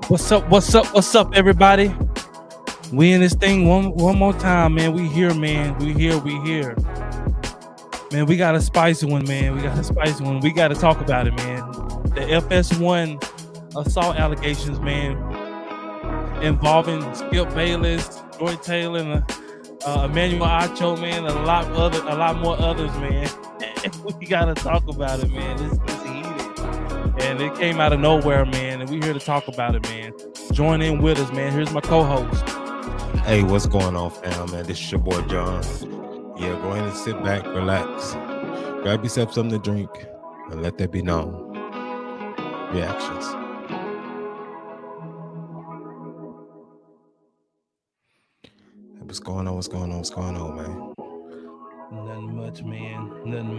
What's up? What's up? What's up, everybody? We in this thing one more time, man. We here, man. We here. Man, we got a spicy one, man. We got to talk about it, man. The FS1 assault allegations, man, involving Skip Bayless, Joy Taylor, and Emmanuel Acho, man, a lot more others, man. We got to talk about it, man. It's heated. And it came out of nowhere, man. And we here to talk about it, man. Join in with us, man. Here's my co-host. Hey, what's going on, fam, man? This is your boy, John. Yeah, go ahead and sit back, relax. Grab yourself something to drink and let that be known. Reactions. What's going on, man? Nothing much, man. Nothing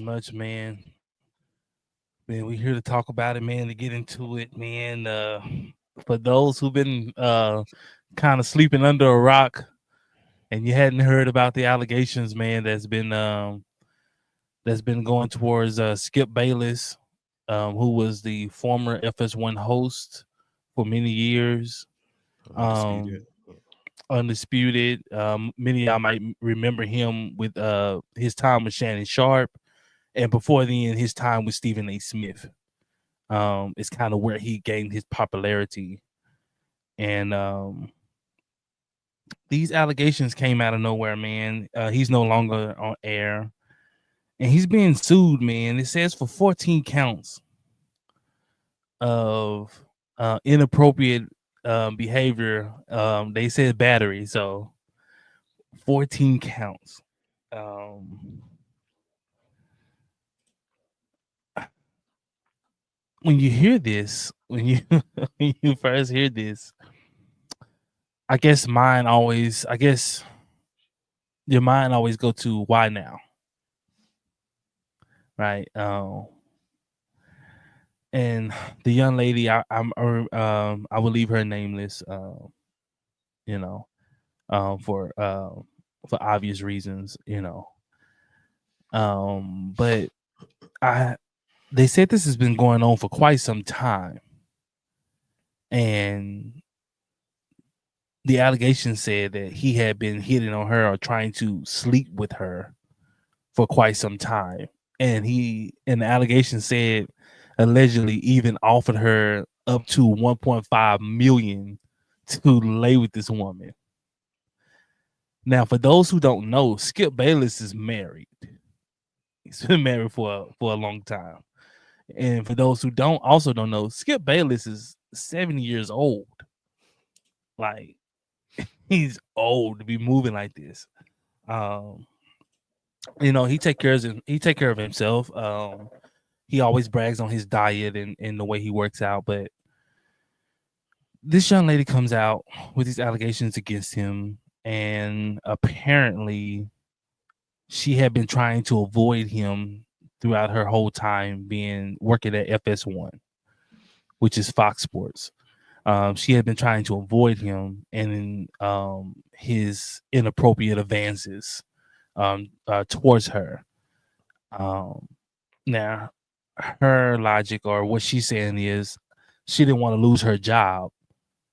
much, man. Man, we here to talk about it, man, to get into it, man. For those who've been kind of sleeping under a rock and you hadn't heard about the allegations, man, that's been going towards Skip Bayless, who was the former FS1 host for many years. Undisputed. Many of y'all might remember him with his time with Shannon Sharp, and before then his time with Stephen A. Smith. It's kind of where he gained his popularity. And these allegations came out of nowhere, man. He's no longer on air. And he's being sued, man. It says for 14 counts of inappropriate behavior. They said battery, so 14 counts. When you hear this, when you when you first hear this, I guess your mind always go to why now, right? And the young lady, I will leave her nameless, you know, for obvious reasons, you know. But I they said this has been going on for quite some time, and the allegation said that he had been hitting on her or trying to sleep with her for quite some time. And the allegation said allegedly even offered her up to 1.5 million to lay with this woman. Now, for those who don't know, Skip Bayless is married. He's been married for a long time. And for those who don't know, Skip Bayless is 70 years old. Like, he's old to be moving like this. You know, he take care of himself. He always brags on his diet and the way he works out, but this young lady comes out with these allegations against him, and apparently she had been trying to avoid him throughout her whole time being working at FS1, which is Fox Sports. She had been trying to avoid him and his inappropriate advances towards her. Now, her logic or what she's saying is she didn't want to lose her job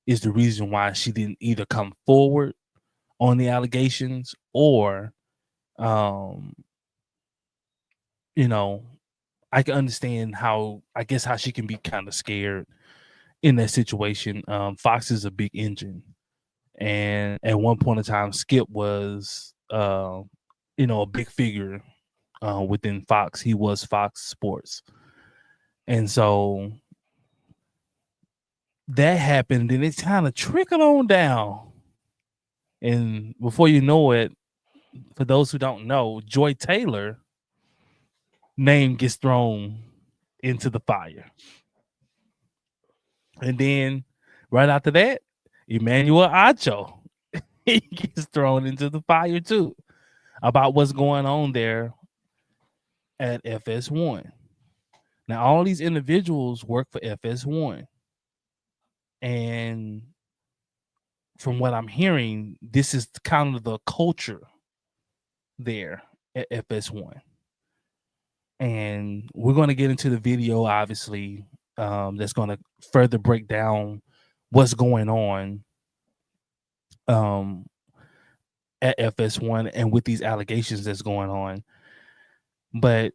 is the reason why she didn't either come forward on the allegations or, you know, I can understand how she can be kind of scared in that situation. Fox is a big engine. And at one point in time, Skip was, a big figure within Fox. He was Fox Sports. And so that happened, and it kind of trickled on down. And before you know it, for those who don't know, Joy Taylor name gets thrown into the fire. And then right after that, Emmanuel Acho he gets thrown into the fire too about what's going on there at FS1. Now, all these individuals work for FS1. And from what I'm hearing, this is kind of the culture there at FS1. And we're going to get into the video, obviously, that's going to further break down what's going on at FS1 and with these allegations that's going on. But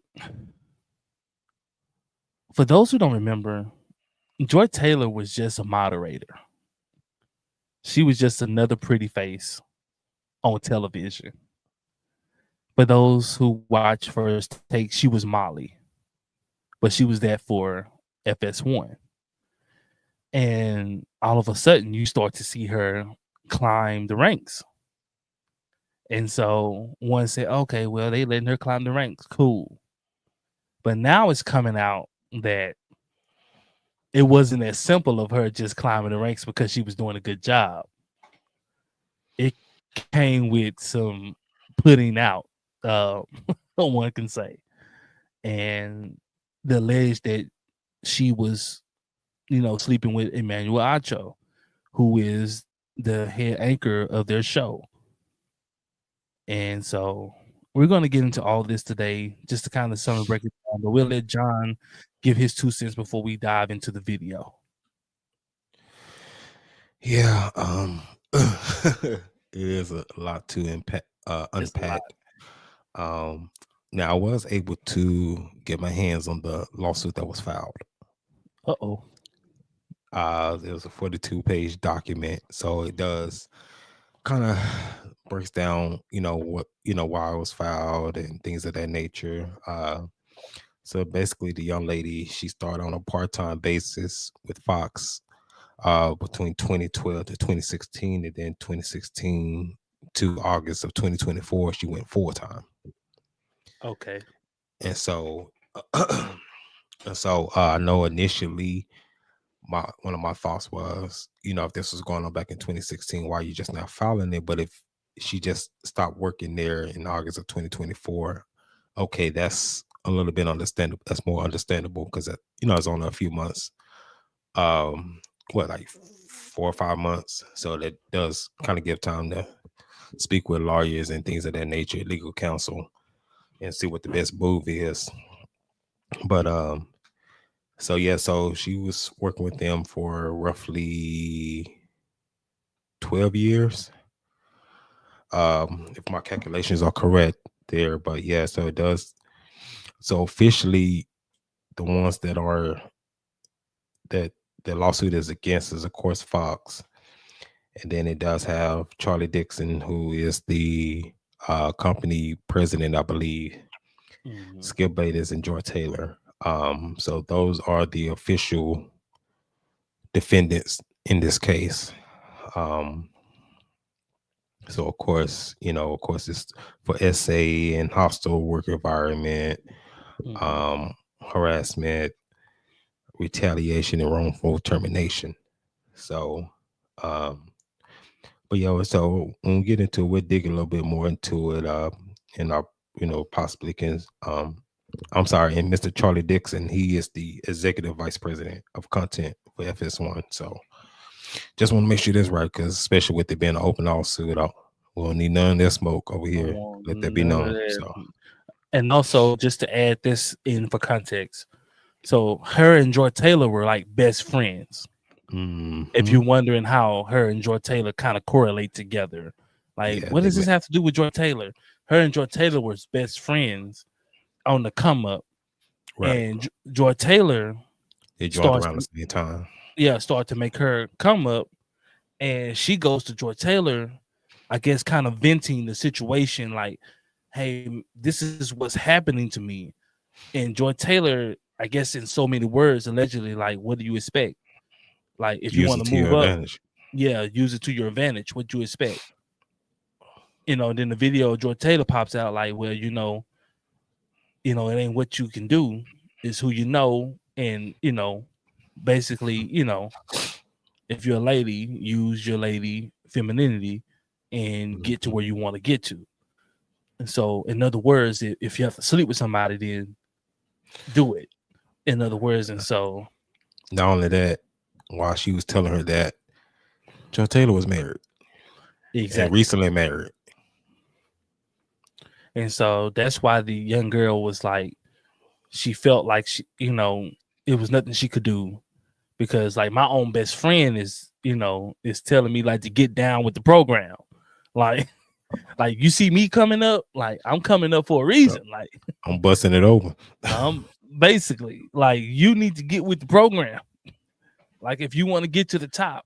for those who don't remember, Joy Taylor was just a moderator. She was just another pretty face on television. For those who watch First Take, she was Molly, but she was that for FS1. And all of a sudden, you start to see her climb the ranks. And so one said, okay, well, they letting her climb the ranks. Cool. But now it's coming out that it wasn't as simple of her just climbing the ranks because she was doing a good job. It came with some putting out, one can say. And the alleged that she was, sleeping with Emmanuel Acho, who is the head anchor of their show. And so we're going to get into all this today just to kind of sum and break it down. But we'll let John give his 2 cents before we dive into the video. Yeah, it is a lot to unpack. Now I was able to get my hands on the lawsuit that was filed. Uh-oh. It was a 42-page document, so it does kind of breaks down, what, why it was filed and things of that nature. So basically, the young lady, she started on a part-time basis with Fox between 2012 to 2016, and then 2016 to August of 2024, she went full time. Okay. And so, I know initially one of my thoughts was, if this was going on back in 2016, why are you just not filing it? But if she just stopped working there in August of 2024, okay, that's a little bit understandable. That's more understandable because it's only a few months. Like 4 or 5 months. So that does kind of give time to speak with lawyers and things of that nature, legal counsel, and see what the best move is. But so she was working with them for roughly 12 years. If my calculations are correct there, but yeah, so it does. So officially, the ones that the lawsuit is against is, of course, Fox. And then it does have Charlie Dixon, who is the company president, I believe. Mhm. Skip Bayless and Joy Taylor. So those are the official defendants in this case. So of course, it's for SA and hostile work environment, Mhm. harassment, retaliation, and wrongful termination. So, but so when we get into it, we'll dig a little bit more into it, and I, possibly can, I'm sorry, and Mr. Charlie Dixon, he is the executive vice president of content for FS1. So just want to make sure that's right, because especially with it being an open lawsuit, we don't need none of that smoke over Don't here. want Let that be none of known. that. So, And also, just to add this in for context, so her and Joy Taylor were like best friends. If you're wondering how her and Joy Taylor kind of correlate together, like yeah, what does this have to do with Joy Taylor? Her and Joy Taylor were best friends on the come up, right. and Joy Taylor They joined starts, around the same time. start to make her come up, and she goes to Joy Taylor, I guess, kind of venting the situation, like, "Hey, this is what's happening to me." And Joy Taylor, I guess, in so many words, allegedly, like, "What do you expect? Like, if you Use want it to to your move up, advantage. use it to your advantage. What you expect?" Then the video, Joy Taylor pops out like, "Well, it ain't what you can do, it's who you know." And, basically, if you're a lady, use your lady femininity and get to where you want to get to. And so, in other words, if you have to sleep with somebody, then do it. In other words, and so Not only that, while she was telling her that, Joe Taylor was married and exactly. recently married. And so that's why the young girl was like, she felt like it was nothing she could do, because like my own best friend is telling me like to get down with the program. Like, like you see me coming up, like I'm coming up for a reason. Like I'm busting it open. Basically, like you need to get with the program. Like if you want to get to the top.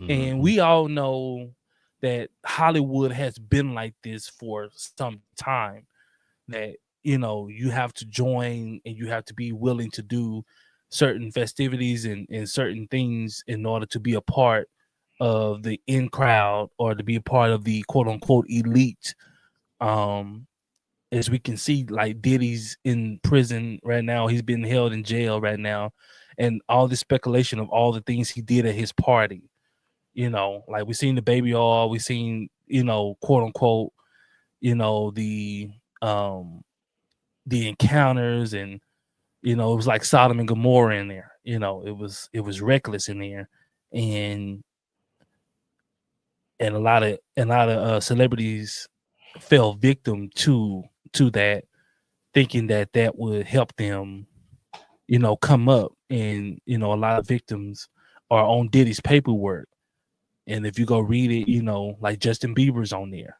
And we all know that Hollywood has been like this for some time, that you have to join and you have to be willing to do certain festivities and certain things in order to be a part of the in crowd, or to be a part of the quote unquote elite. As we can see, like Diddy's in prison right now, he's been held in jail right now, and all this speculation of all the things he did at his party. Like we seen the baby oil, we seen, quote unquote, the encounters, and it was like Sodom and Gomorrah in there. It was reckless in there, and a lot of celebrities fell victim to that, thinking that would help them, come up. And a lot of victims are on Diddy's paperwork. And if you go read it, like Justin Bieber's on there.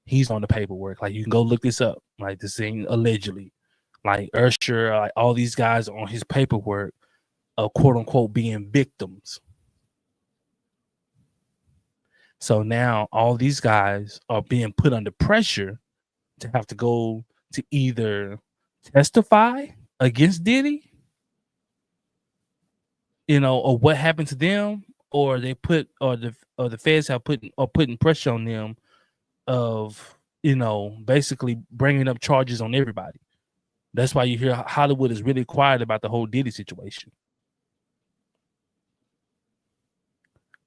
He's on the paperwork. Like you can go look this up. Like this thing allegedly. Like Usher, like all these guys are on his paperwork of quote unquote being victims. So now all these guys are being put under pressure to have to go to either testify against Diddy, or what happened to them, or they put or the feds have putting pressure on them of basically bringing up charges on everybody. That's why you hear Hollywood is really quiet about the whole Diddy situation.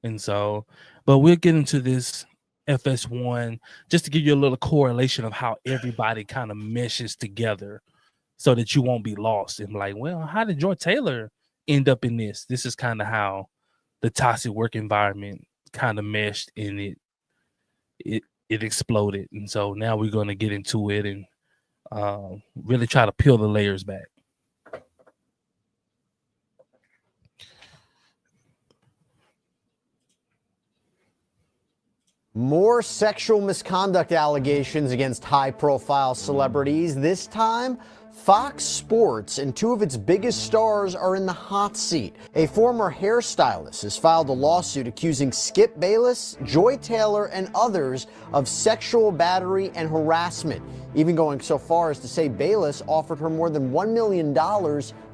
And so, but we'll get into this FS1 just to give you a little correlation of how everybody kind of meshes together so that you won't be lost and like, well, how did Joy Taylor end up in this? This is kind of how the toxic work environment kind of meshed and it exploded. And so now we're going to get into it and really try to peel the layers back. More sexual misconduct allegations against high-profile celebrities. This time, Fox Sports and two of its biggest stars are in the hot seat. A former hairstylist has filed a lawsuit accusing Skip Bayless, Joy Taylor, and others of sexual battery and harassment, even going so far as to say Bayless offered her more than $1 million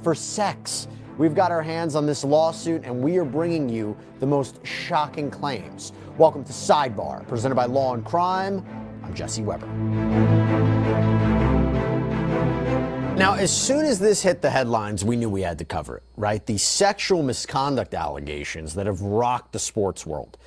for sex. We've got our hands on this lawsuit, and we are bringing you the most shocking claims. Welcome to Sidebar, presented by Law and Crime. I'm Jesse Weber. Now, as soon as this hit the headlines, we knew we had to cover it, right? The sexual misconduct allegations that have rocked the sports world.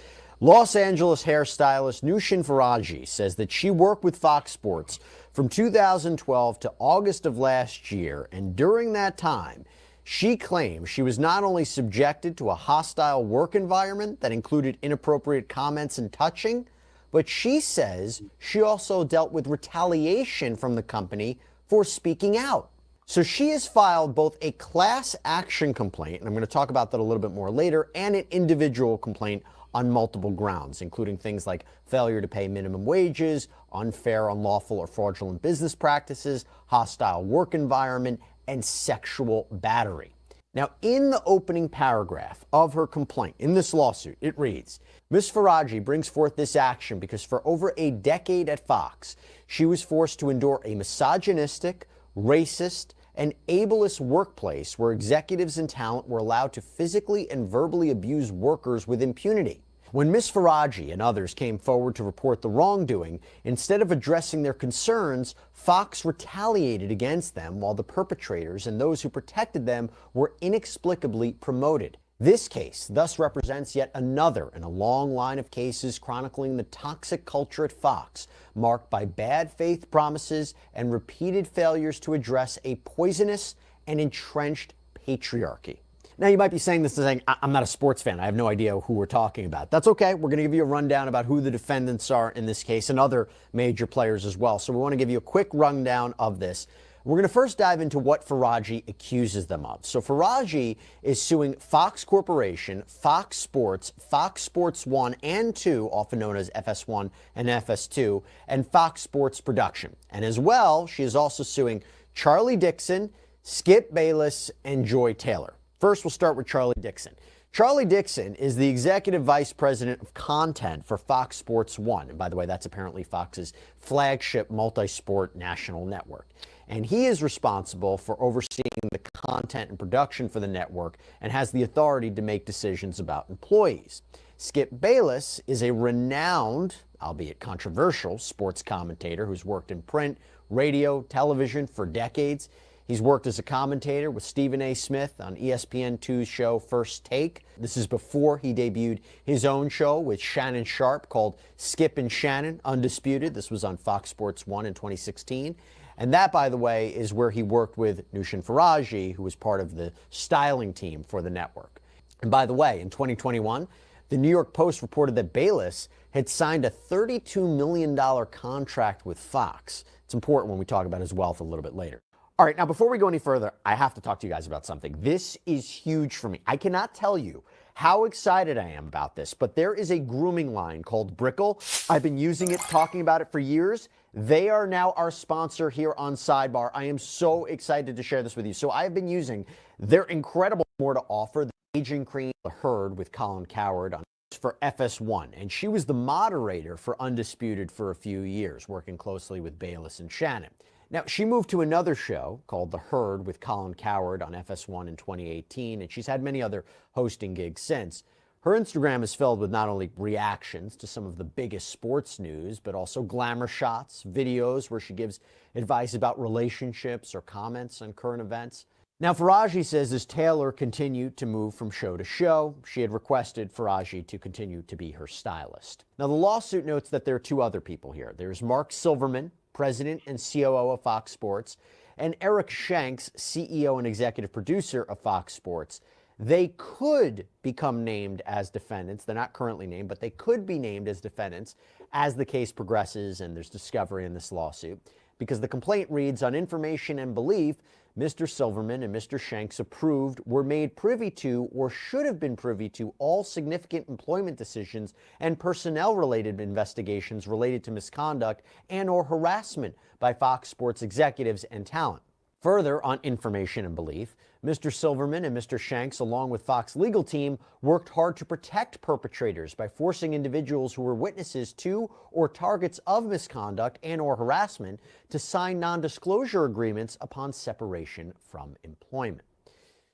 Los Angeles hairstylist Nushin Faraji says that she worked with Fox Sports from 2012 to August of last year, and during that time, she claims she was not only subjected to a hostile work environment that included inappropriate comments and touching, but she says she also dealt with retaliation from the company for speaking out. So she has filed both a class action complaint, and I'm going to talk about that a little bit more later, and an individual complaint on multiple grounds, including things like failure to pay minimum wages, unfair, unlawful, or fraudulent business practices, hostile work environment, and sexual battery. Now, in the opening paragraph of her complaint, in this lawsuit, it reads, Ms. Faraji brings forth this action because for over a decade at Fox, she was forced to endure a misogynistic, racist, and ableist workplace where executives and talent were allowed to physically and verbally abuse workers with impunity. When Ms. Faraji and others came forward to report the wrongdoing, instead of addressing their concerns, Fox retaliated against them while the perpetrators and those who protected them were inexplicably promoted. This case thus represents yet another in a long line of cases chronicling the toxic culture at Fox, marked by bad faith promises and repeated failures to address a poisonous and entrenched patriarchy. Now, you might be saying this and saying, I'm not a sports fan. I have no idea who we're talking about. That's okay. We're going to give you a rundown about who the defendants are in this case and other major players as well. So we want to give you a quick rundown of this. We're going to first dive into what Faraji accuses them of. So Faraji is suing Fox Corporation, Fox Sports, Fox Sports 1 and 2, often known as FS1 and FS2, and Fox Sports Production. And as well, she is also suing Charlie Dixon, Skip Bayless, and Joy Taylor. First, we'll start with Charlie Dixon. Charlie Dixon is the executive vice president of content for Fox Sports 1. And by the way, that's apparently Fox's flagship multi-sport national network. And he is responsible for overseeing the content and production for the network and has the authority to make decisions about employees. Skip Bayless is a renowned, albeit controversial, sports commentator who's worked in print, radio, television for decades. He's worked as a commentator with Stephen A. Smith on ESPN2's show First Take. This is before he debuted his own show with Shannon Sharpe called Skip and Shannon Undisputed. This was on Fox Sports 1 in 2016. And that, by the way, is where he worked with Nushin Faraji, who was part of the styling team for the network. And by the way, in 2021, the New York Post reported that Bayless had signed a $32 million contract with Fox. It's important when we talk about his wealth a little bit later. All right, now before we go any further, I have to talk to you guys about something. This is huge for me. I cannot tell you how excited I am about this, but there is a grooming line called Brickle. I've been using it, talking about it for years. They are now our sponsor here on Sidebar. I am so excited to share this with you. So I have been using their incredible more to offer, the aging cream, The Herd with Colin Cowherd on for FS1, and she was the moderator for Undisputed for a few years, working closely with Bayless and Shannon. Now, she moved to another show called The Herd with Colin Cowherd on FS1 in 2018, and she's had many other hosting gigs since. Her Instagram is filled with not only reactions to some of the biggest sports news, but also glamour shots, videos where she gives advice about relationships or comments on current events. Now, Faraji says as Taylor continued to move from show to show, she had requested Faraji to continue to be her stylist. Now, the lawsuit notes that there are two other people here. There's Mark Silverman, president and COO of Fox Sports, and Eric Shanks, CEO and executive producer of Fox Sports. They could become named as defendants. They're not currently named, but they could be named as defendants as the case progresses and there's discovery in this lawsuit, because the complaint reads, on information and belief, Mr. Silverman and Mr. Shanks approved, were made privy to, or should have been privy to, all significant employment decisions and personnel-related investigations related to misconduct and or harassment by Fox Sports executives and talent. Further, on information and belief, Mr. Silverman and Mr. Shanks, along with Fox legal team, worked hard to protect perpetrators by forcing individuals who were witnesses to or targets of misconduct and or harassment to sign non-disclosure agreements upon separation from employment.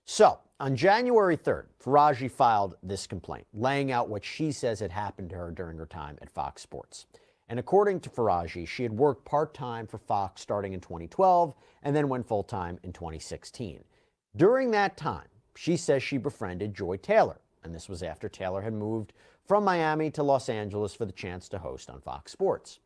So, on January 3rd, Faraji filed this complaint, laying out what she says had happened to her during her time at Fox Sports. And according to Faraji, she had worked part-time for Fox starting in 2012 and then went full-time in 2016. During that time, she says she befriended Joy Taylor, and this was after Taylor had moved from Miami to Los Angeles for the chance to host on Fox Sports.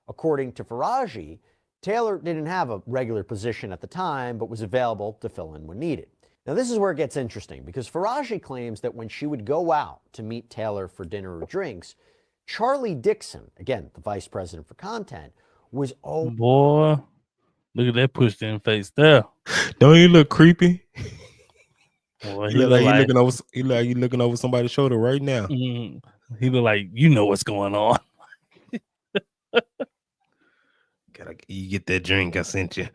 According to Faraji, Taylor didn't have a regular position at the time, but was available to fill in when needed. Now, this is where it gets interesting, because Faraji claims that when she would go out to meet Taylor for dinner or drinks, Charlie Dixon, again, the vice president for content, was Boy, look at that pushed in face there. Don't you look creepy? Boy, He he look look like like he looking over somebody's shoulder right now. he look like you know what's going on. You get that drink I sent you.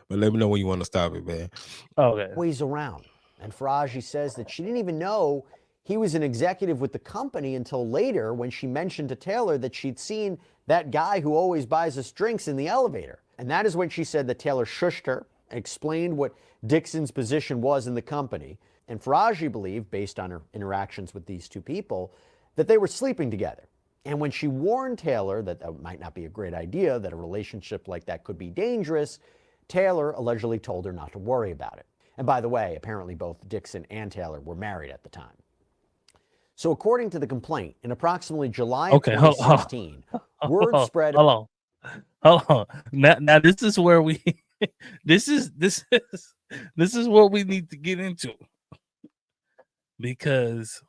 But let me know when you want to stop it, man. Okay. Ways around. And Faraji says that she didn't even know he was an executive with the company until later, when she mentioned to Taylor that she'd seen that guy who always buys us drinks in the elevator. And that is when she said that Taylor shushed her and explained what Dixon's position was in the company. And Faraji believed, based on her interactions with these two people, that they were sleeping together. And when she warned Taylor that that might not be a great idea, that a relationship like that could be dangerous, Taylor allegedly told her not to worry about it. And by the way, apparently both Dixon and Taylor were married at the time. So according to the complaint, in approximately July of 2016, word spread. Hold on. Now this is where we this is what we need to get into. Because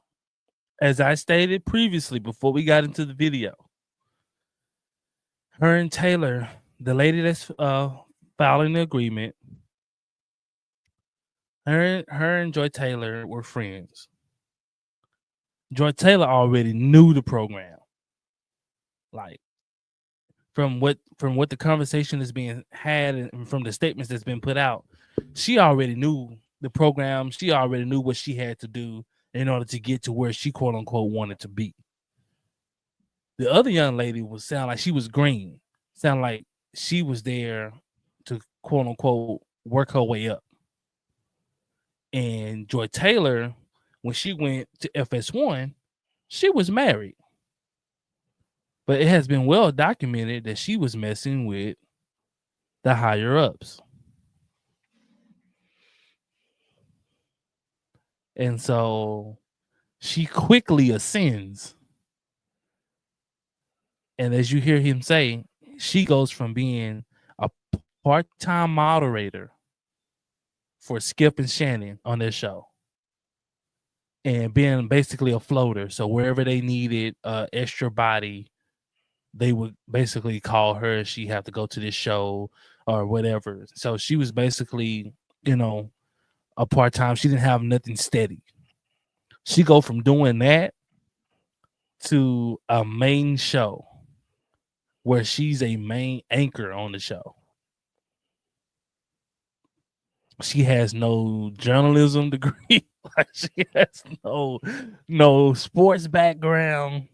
as I stated previously before we got into the video, her and Taylor, the lady that's filing the agreement, her and Joy Taylor were friends. Joy Taylor already knew the program. Like from what the conversation is being had and from the statements that's been put out, she already knew the program. She already knew what she had to do in order to get to where she quote unquote wanted to be. The other young lady would sound like she was green, sound like she was there to quote unquote work her way up. And Joy Taylor, when she went to FS1, she was married. But it has been well documented that she was messing with the higher ups. And so she quickly ascends. And as you hear him say, she goes from being a part-time moderator for Skip and Shannon on their show and being basically a floater. So wherever they needed extra body, they would basically call her. She had to go to this show or whatever. So she was basically, a part-time. She didn't have nothing steady. She go from doing that to a main show where she's a main anchor on the show. She has no journalism degree. Like she has no sports background.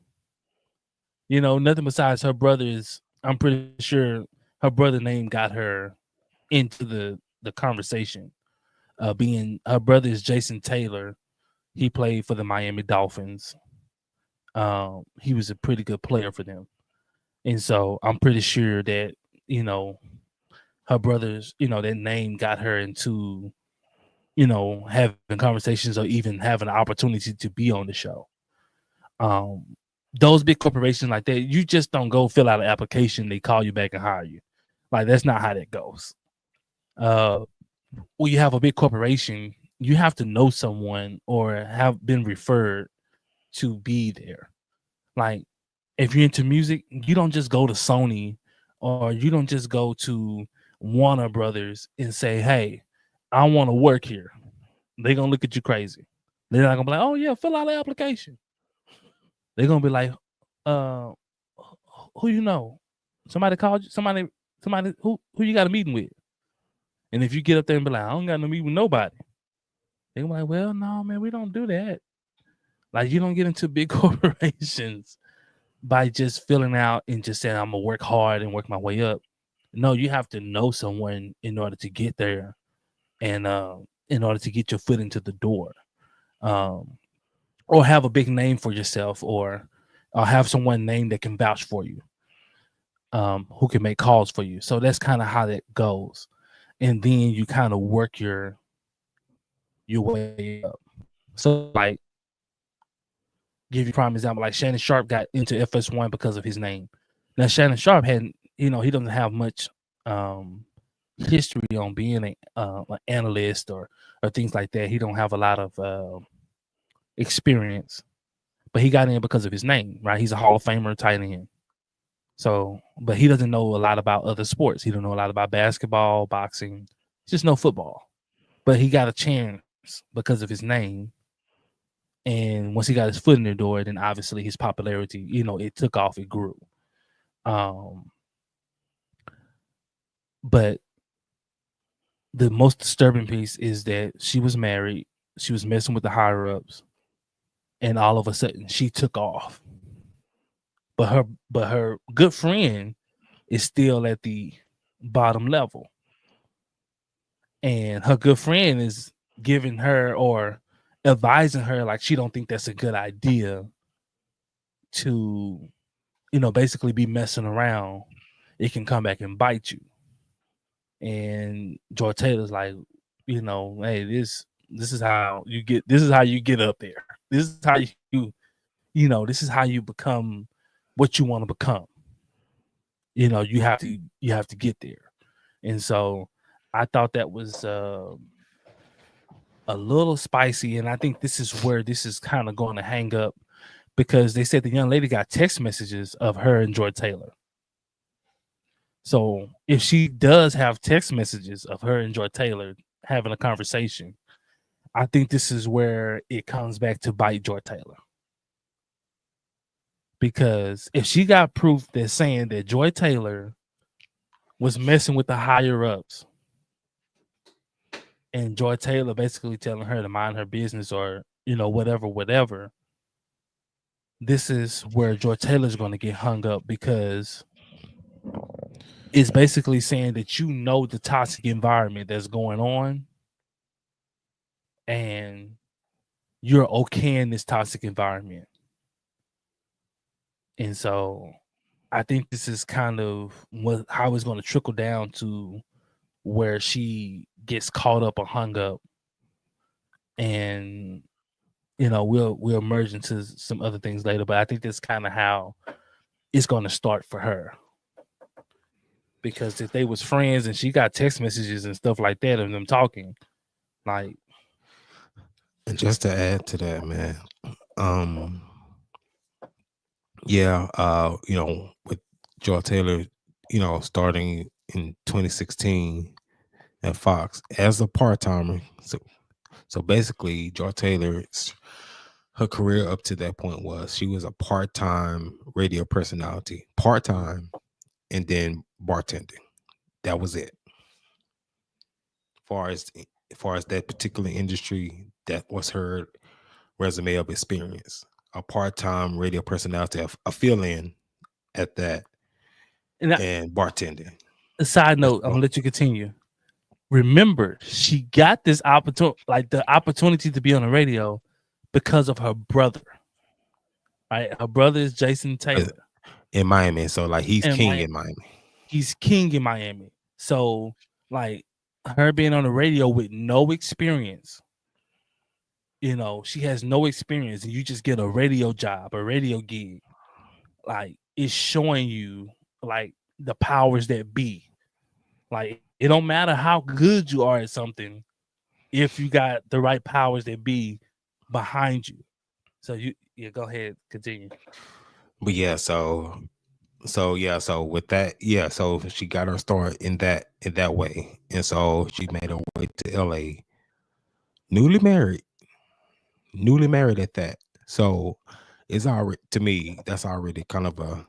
Nothing besides her brother's. I'm pretty sure her brother's name got her into the conversation being her brother is Jason Taylor. He played for the Miami Dolphins. He was a pretty good player for them. And so I'm pretty sure that, her brother's, that name got her into, having conversations or even having an opportunity to be on the show. Those big corporations like that, you just don't go fill out an application, they call you back and hire you. Like, that's not how that goes. When you have a big corporation, you have to know someone or have been referred to be there. Like, if you're into music, you don't just go to Sony or you don't just go to Warner Brothers and say, hey, I want to work here. They're going to look at you crazy. They're not going to be like, oh, yeah, fill out the application. They're going to be like, who you know? Somebody called you? Somebody who you got a meeting with? And if you get up there and be like, I don't got no meeting with nobody, they're going to be like, well, no, man, we don't do that. Like, you don't get into big corporations by just filling out and just saying, I'm going to work hard and work my way up. No, you have to know someone in order to get there and in order to get your foot into the door. Or have a big name for yourself or have someone named that can vouch for you, who can make calls for you. So that's kind of how that goes. And then you kind of work your way up. So, like, give you a prime example, like Shannon Sharp got into FS1 because of his name. Now, Shannon Sharp hadn't, he doesn't have much history on being an analyst or things like that. He don't have a lot of experience, but he got in because of his name, right? He's a Hall of Famer tight end. So, but he doesn't know a lot about other sports. He don't know a lot about basketball, boxing, just no football. But he got a chance because of his name. And once he got his foot in the door, then obviously his popularity, it took off, it grew. But the most disturbing piece is that she was married, she was messing with the higher ups, and all of a sudden she took off. But her good friend is still at the bottom level. And her good friend is giving her or advising her like she don't think that's a good idea to, basically be messing around. It can come back and bite you. And George Taylor's like, hey, this is how you get up there. This is how this is how you become what you want to become. You have to get there. And so I thought that was a little spicy, and I think this is where this is kind of going to hang up, because they said the young lady got text messages of her and George Taylor. So if she does have text messages of her and George Taylor having a conversation, I think this is where it comes back to bite George Taylor. Because if she got proof that's saying that George Taylor was messing with the higher ups, and George Taylor basically telling her to mind her business or, whatever, this is where George Taylor's going to get hung up, because it's basically saying that the toxic environment that's going on and you're okay in this toxic environment. And so I think this is kind of how it's going to trickle down to where she gets caught up or hung up. And, we'll merge into some other things later, but I think that's kind of how it's going to start for her. Because if they was friends and she got text messages and stuff like that of them talking, like. And just to add to that, man, with George Taylor, starting in 2016 at Fox as a part-timer. So basically, George Taylor's her career up to that point was she was a part-time radio personality, part-time, and then bartending. That was it. As far as that particular industry, that was her resume of experience. A part-time radio personality, a fill-in at that, and bartending. A side note, I'm gonna let you continue. remember, she got this opportunity, like the opportunity to be on the radio because of her brother. Right? Her brother is Jason Taylor in Miami. So like he's in king Miami. in Miami. He's king in Miami. So like her being on the radio with no experience, you know, she has no experience, and you just get a radio job, a radio gig. Like it's showing you like the powers that be. Like it don't matter how good you are at something if you got the right powers that be behind you. So go ahead, continue. But yeah, so with that, so she got her start in that way. And so she made her way to LA, newly married at that. So it's already, to me, that's already kind of a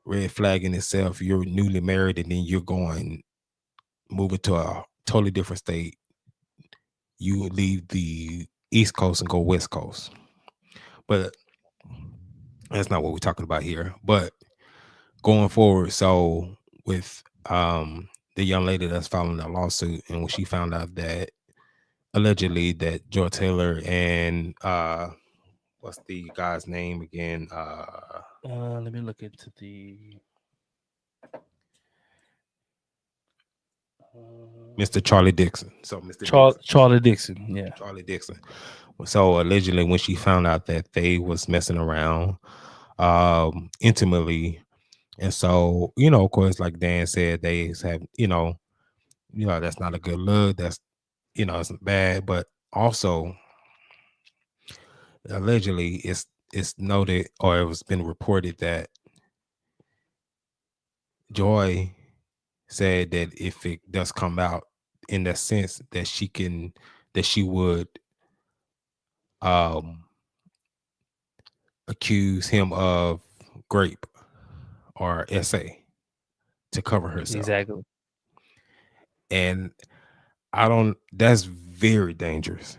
red flag in itself. You're newly married and then you're moving to a totally different state. You would leave the East Coast and go West Coast. But that's not what we're talking about here. But going forward, so with the young lady that's filing that lawsuit, and when she found out that allegedly that Joy Taylor and what's the guy's name again? Let me look into the Mr. Charlie Dixon. So Mr. Charlie Dixon, yeah. Charlie Dixon. So allegedly when she found out that they was messing around intimately, and so, you know, of course, like Dan said, they have, you know, that's not a good look. That's, you know, it's bad. But also, allegedly, it's noted, or it was been reported that Joy said that if it does come out in that sense, that she would accuse him of grape or SA to cover herself. Exactly. And that's very dangerous.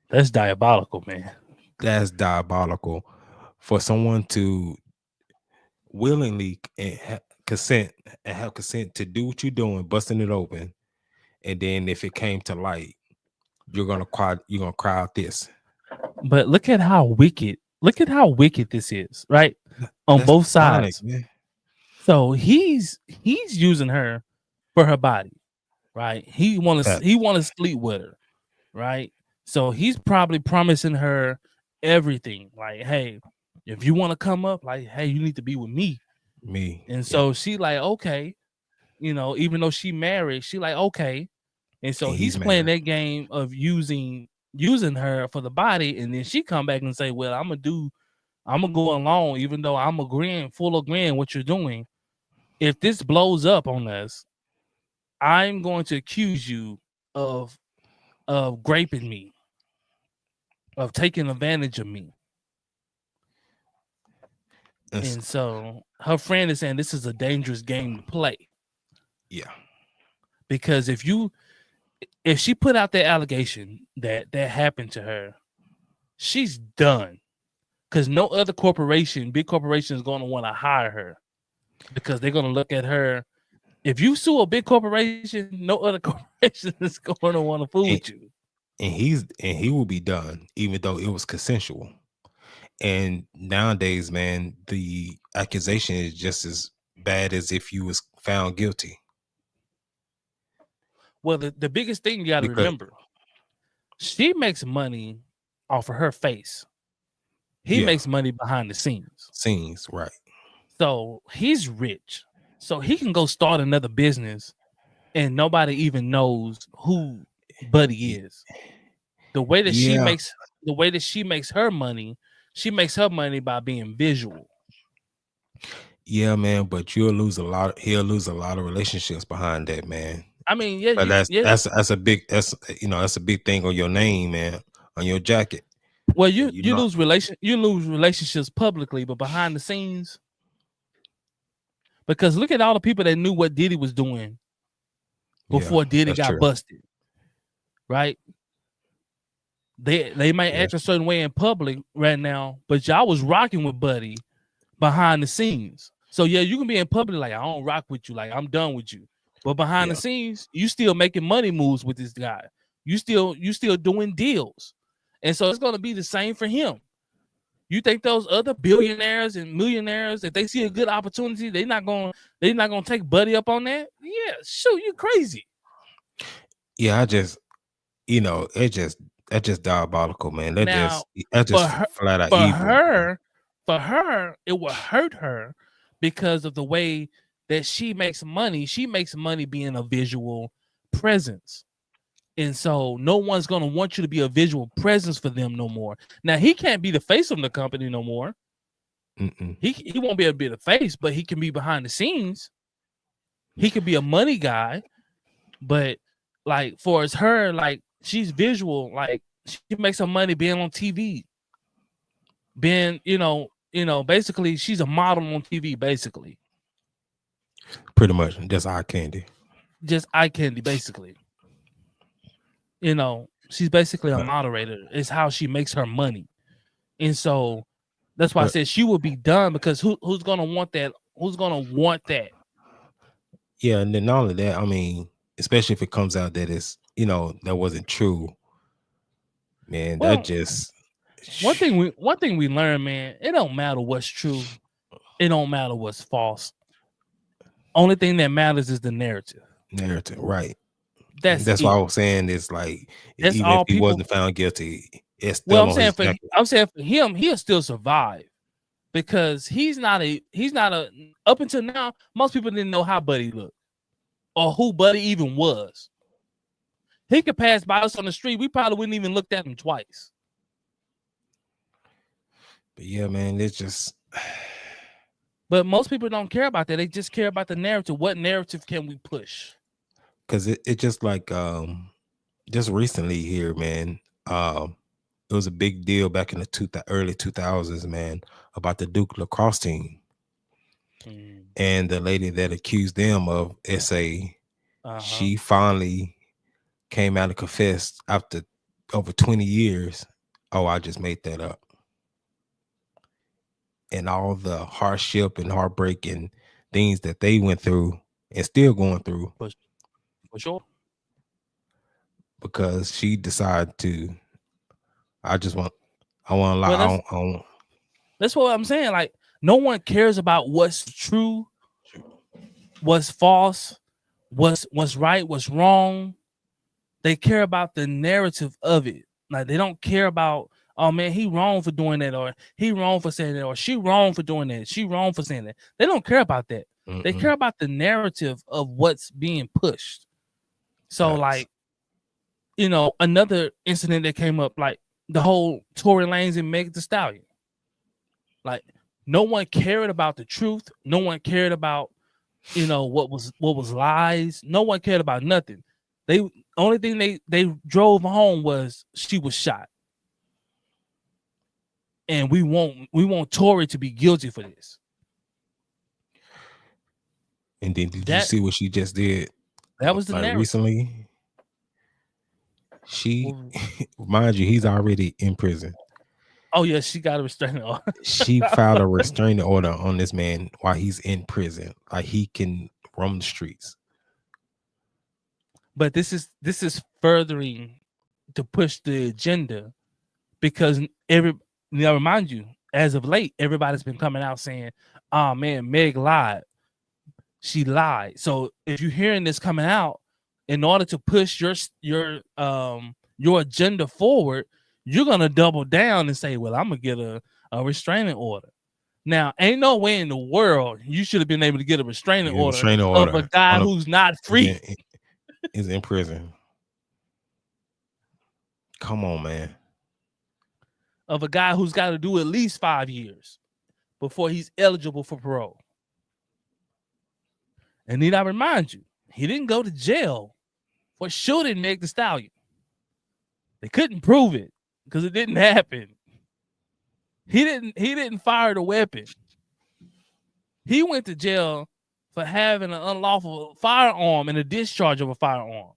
That's diabolical, man. That's diabolical for someone to willingly have consent to do what you're doing, busting it open, and then if it came to light, you're gonna cry out this. But look at how wicked this is, right? On That's both sides. man. So he's using her for her body, right? He want to sleep with her, right? So he's probably promising her everything, like, hey, if you want to come up, like, hey, you need to be with me. And so she like, okay, you know, even though she married, she like, okay. And so he's playing that game of using her for the body, and then she come back and say, well, I'm gonna go along, even though I'm full agreeing what you're doing. If this blows up on us, I'm going to accuse you of graping me, of taking advantage of me. And so her friend is saying this is a dangerous game to play. Yeah. Because if she put out that allegation that happened to her, she's done. Because no other big corporation is going to want to hire her. Because they're going to look at her. If you sue a big corporation, no other corporation is going to want to fool with you. And he will be done, even though it was consensual. And nowadays, man, the accusation is just as bad as if you was found guilty. Well, the biggest thing you got to remember, she makes money off of her face. He makes money behind the scenes. Right. So he's rich. So he can go start another business and nobody even knows who Buddy is. The way that she makes her money, she makes her money by being visual. Yeah, man, but he'll lose a lot of relationships behind that, man. I mean, yeah, but that's a big thing on your name, man, on your jacket. Well, you lose relationships publicly, but behind the scenes, because look at all the people that knew what Diddy was doing before Diddy got busted, right? They might act a certain way in public right now, but y'all was rocking with Buddy behind the scenes. So yeah, you can be in public like, I don't rock with you, like I'm done with you. But behind the scenes, you still making money moves with this guy. You still doing deals. And so it's going to be the same for him. You think those other billionaires and millionaires, if they see a good opportunity, they're not going to take Buddy up on that? Yeah, shoot, you crazy. Yeah, that's just diabolical, man. That's just flat out evil. For her, it will hurt her because of the way that she makes money. She makes money being a visual presence. And so no one's going to want you to be a visual presence for them no more. Now, he can't be the face of the company no more. He won't be able to be the face, but he can be behind the scenes. He could be a money guy, but like for as her, like she's visual, like she makes her money being on TV. Being, basically she's a model on TV, basically. Pretty much just eye candy. Just eye candy, basically. She's basically a moderator. It's how she makes her money. And so that's why I said she will be done, because who's gonna want that? Who's gonna want that? Yeah, and then not only that, I mean, especially if it comes out that it's that wasn't true, man. Well, that just one thing we learn, man. It don't matter what's true. It don't matter what's false. Only thing that matters is the narrative. Right. That's why I was saying it's like, that's even if he wasn't found guilty, it's still I'm saying for him, he'll still survive, because he's not a up until now, most people didn't know how Buddy looked or who Buddy even was. He could pass by us on the street, we probably wouldn't even looked at him twice. But yeah, man, it's just. But most people don't care about that. They just care about the narrative. What narrative can we push? Because it just like just recently here, man. It was a big deal back in the early 2000s, man, about the Duke lacrosse team. And the lady that accused them of SA, she finally came out and confessed after over 20 years. Oh, I just made that up. And all the hardship and heartbreak and things that they went through and still going through. For sure. Because she decided to, I want to lie. Well, that's what I'm saying. Like, no one cares about what's true, what's false, what's right, what's wrong. They care about the narrative of it. Like, they don't care about, oh man, he wrong for doing that, or he wrong for saying that, or she wrong for doing that, she wrong for saying that. They don't care about that. They care about the narrative of what's being pushed. So like, another incident that came up, like the whole Tory Lanez and Meg Thee Stallion. Like, no one cared about the truth. No one cared about, what was lies. No one cared about nothing. Only thing they drove home was she was shot. And we want Tory to be guilty for this. And then did you see what she just did? That was the narrative. Recently. Mind you, he's already in prison. Oh yeah, she got a restraining order. She filed a restraining order on this man while he's in prison. Like, he can roam the streets. But this is furthering to push the agenda, because remind you, as of late, everybody's been coming out saying, "Oh man, Meg lied. She lied." So if you're hearing this coming out, in order to push your agenda forward, you're gonna double down and say, "Well, I'm gonna get a restraining order." Now, ain't no way in the world you should have been able to get a restraining order of a guy who's not free. Is in prison. Come on, man. Of a guy who's got to do at least 5 years before he's eligible for parole. And need I remind you, he didn't go to jail for shooting Meg Thee Stallion. They couldn't prove it because it didn't happen. He didn't fire the weapon. He went to jail for having an unlawful firearm and a discharge of a firearm.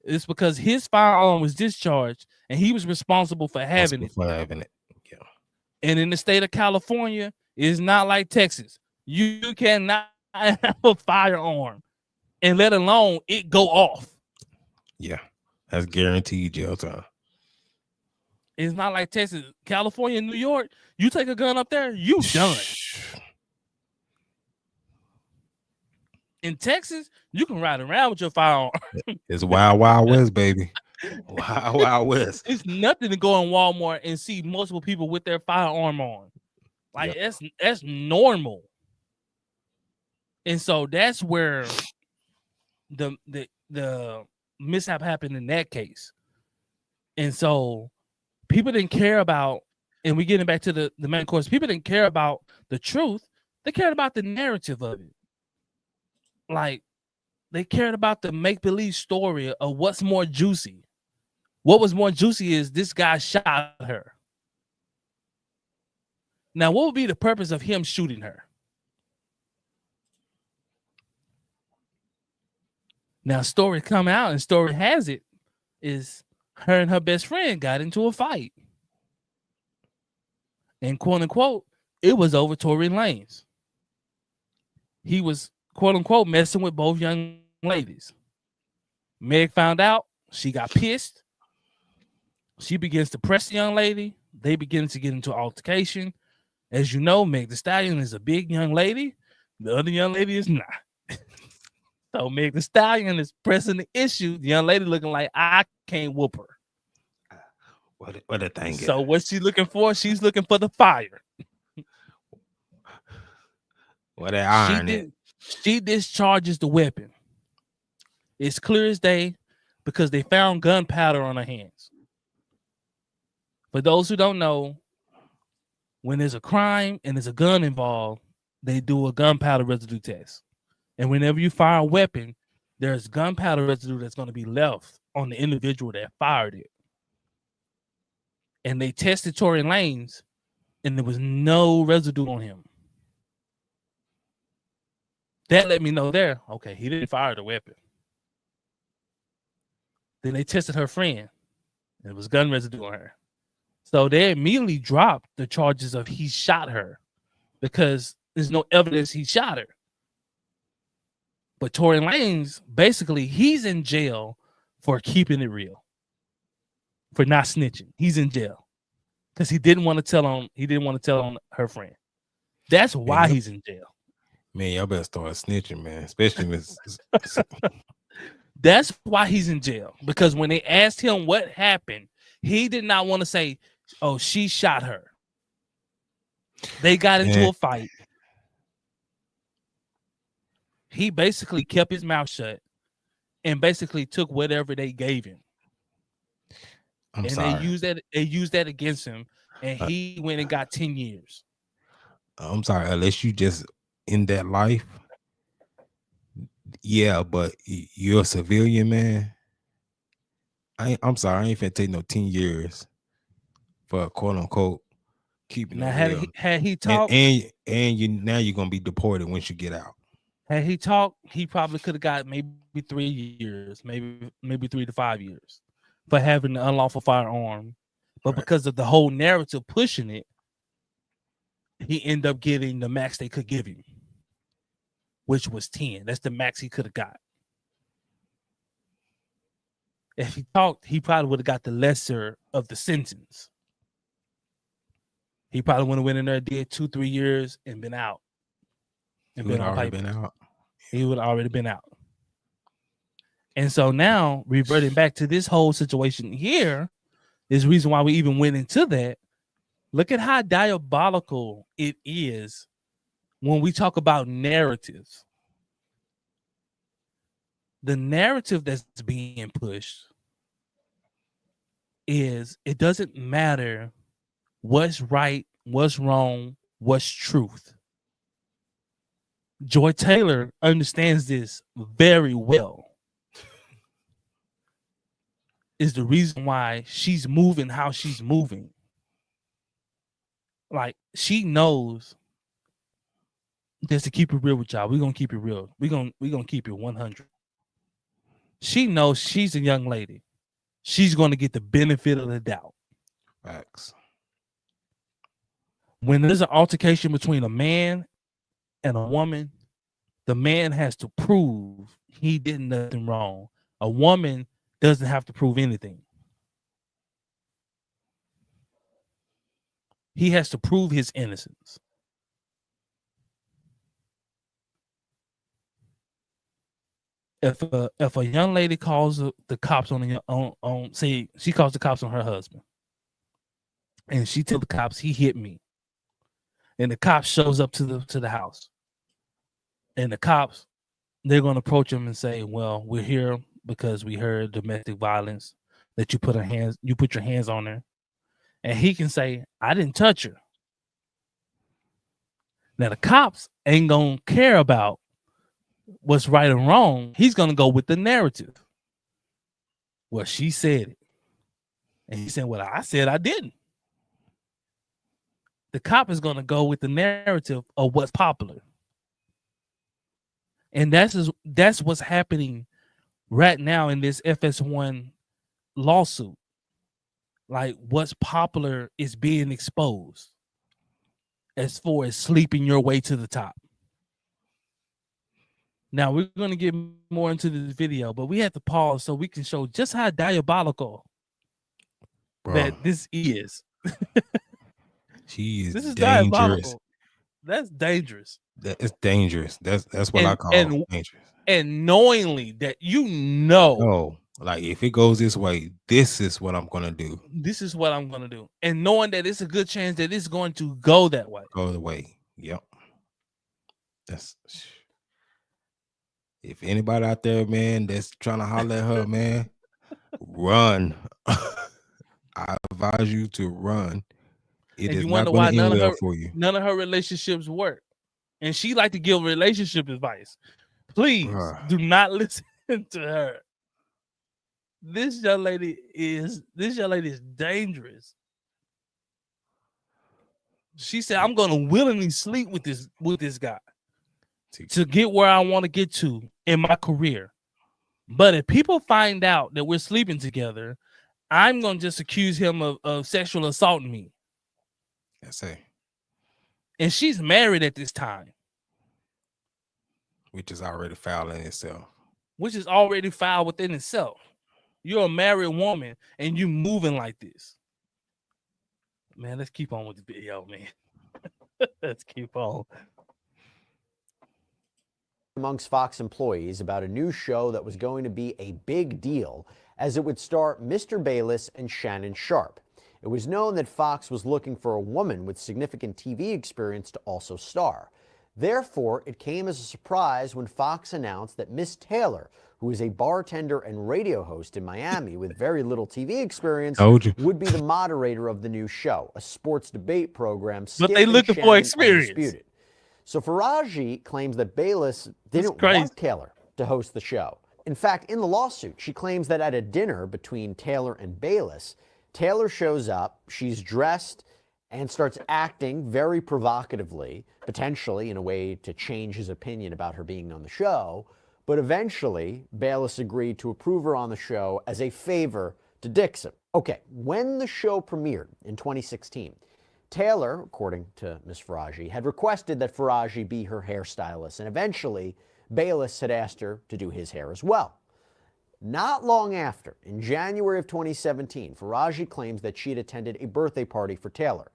It's because his firearm was discharged and he was responsible for having it. Yeah. And in the state of California, it's not like Texas. You cannot have a firearm and let alone it go off. Yeah, that's guaranteed jail time. It's not like Texas, California, New York. You take a gun up there, you done. In Texas, you can ride around with your firearm. It's Wild Wild West, baby. Wild Wild West. It's nothing to go in Walmart and see multiple people with their firearm on. Like that's normal. And so that's where the mishap happened in that case. And so people didn't care about, and we're getting back to the main course, people didn't care about the truth. They cared about the narrative of it. Like, they cared about the make-believe story of what's more juicy. What was more juicy is this guy shot her. Now, what would be the purpose of him shooting her? Now, story come out, and story has it, is her and her best friend got into a fight. And quote unquote, it was over Tory Lanez. He was quote unquote messing with both young ladies. Meg found out, she got pissed. She begins to press the young lady. They begin to get into altercation. As you know, Meg Thee Stallion is a big young lady. The other young lady is not. So Meg Thee Stallion is pressing the issue. The young lady looking like, I can't whoop her. What a thing. So what's she looking for? She's looking for the fire. What that iron? She discharges the weapon. It's clear as day because they found gunpowder on her hands. For those who don't know, when there's a crime and there's a gun involved, they do a gunpowder residue test. And whenever you fire a weapon, there's gunpowder residue that's going to be left on the individual that fired it. And they tested Tory Lanez, and there was no residue on him. That let me know there, okay, he didn't fire the weapon. Then they tested her friend, and it was gun residue on her. So they immediately dropped the charges of he shot her because there's no evidence he shot her. But Tory Lanez, basically, he's in jail for keeping it real, for not snitching. He's in jail because he didn't want to tell on her friend. That's why he's in jail. Man, y'all better start snitching, man. Especially with That's why he's in jail. Because when they asked him what happened, he did not want to say, oh, she shot her. They got into a fight. He basically kept his mouth shut and basically took whatever they gave him. They used that against him, and he went and got 10 years. I'm sorry, unless you just in that life. Yeah, but you're a civilian, man. I'm sorry, I ain't finna take no 10 years for quote unquote keeping now, it real. Had he talked, and you're gonna be deported once you get out. Had he talked, he probably could have got maybe 3 years, maybe 3 to 5 years for having an unlawful firearm. But because of the whole narrative pushing it, he ended up getting the max they could give him, which was 10. That's the max he could have got. If he talked, he probably would have got the lesser of the sentence. He probably would have went in there, did 2-3 years, and been out. He would have already been out. He would have already been out. And so now, reverting back to this whole situation here, is the reason why we even went into that. Look at how diabolical it is when we talk about narratives. The narrative that's being pushed is it doesn't matter what's right, what's wrong, what's truth. Joy Taylor understands this very well. Is the reason why she's moving how she's moving. Like, she knows, just to keep it real with y'all, we're gonna keep it real. We're gonna keep it 100. She knows she's a young lady. She's gonna get the benefit of the doubt. Facts. When there's an altercation between a man and a woman, the man has to prove he did nothing wrong. A woman doesn't have to prove anything. He has to prove his innocence. If a young lady calls the cops on say she calls the cops on her husband, and she tells the cops he hit me, and the cop shows up to the house, and the cops, they're going to approach him and say, well, we're here because we heard domestic violence, that you put your hands on her, and he can say, I didn't touch her. Now the cops ain't gonna care about what's right and wrong. He's gonna go with the narrative. Well, she said it, and he said, well, I said I didn't. The cop is gonna go with the narrative of what's popular. And that's what's happening right now in this FS1 lawsuit. Like, what's popular is being exposed as far as sleeping your way to the top. Now, we're going to get more into this video, but we have to pause so we can show just how diabolical that this is. She is This is dangerous. diabolical. That's dangerous. It's dangerous. That's what I call dangerous. And knowingly that no, like if it goes this way, this is what I'm gonna do. This is what I'm gonna do, and knowing that it's a good chance that it's going to go that way. Go the way. Yep. That's. If anybody out there, man, that's trying to holler at her, man, run. I advise you to run. It is not going to end well for you. None of her relationships work, and she like to give relationship advice. Please do not listen to her. This young lady is dangerous. She said, "I'm going to willingly sleep with this guy to get where I want to get to in my career. But if people find out that we're sleeping together, I'm going to just accuse him of sexual assaulting me." That's it. And she's married at this time, which is already foul in itself. Which is already foul within itself. You're a married woman and you moving like this. Man, let's keep on with the video, man. Let's keep on. Amongst Fox employees about a new show that was going to be a big deal, as it would star Mr. Bayless and Shannon Sharpe. It was known that Fox was looking for a woman with significant TV experience to also star. Therefore, it came as a surprise when Fox announced that Miss Taylor, who is a bartender and radio host in Miami with very little TV experience, would be the moderator of the new show, a sports debate program. But they looking for experience. Undisputed. So Faraji claims that Bayless didn't want Taylor to host the show. In fact, in the lawsuit, she claims that at a dinner between Taylor and Bayless, Taylor shows up, she's dressed, and starts acting very provocatively, potentially in a way to change his opinion about her being on the show. But eventually, Bayless agreed to approve her on the show as a favor to Dixon. Okay, when the show premiered in 2016, Taylor, according to Ms. Faraji, had requested that Faraji be her hairstylist, and eventually Bayless had asked her to do his hair as well. Not long after, in January of 2017, Faraji claims that she had attended a birthday party for Taylor.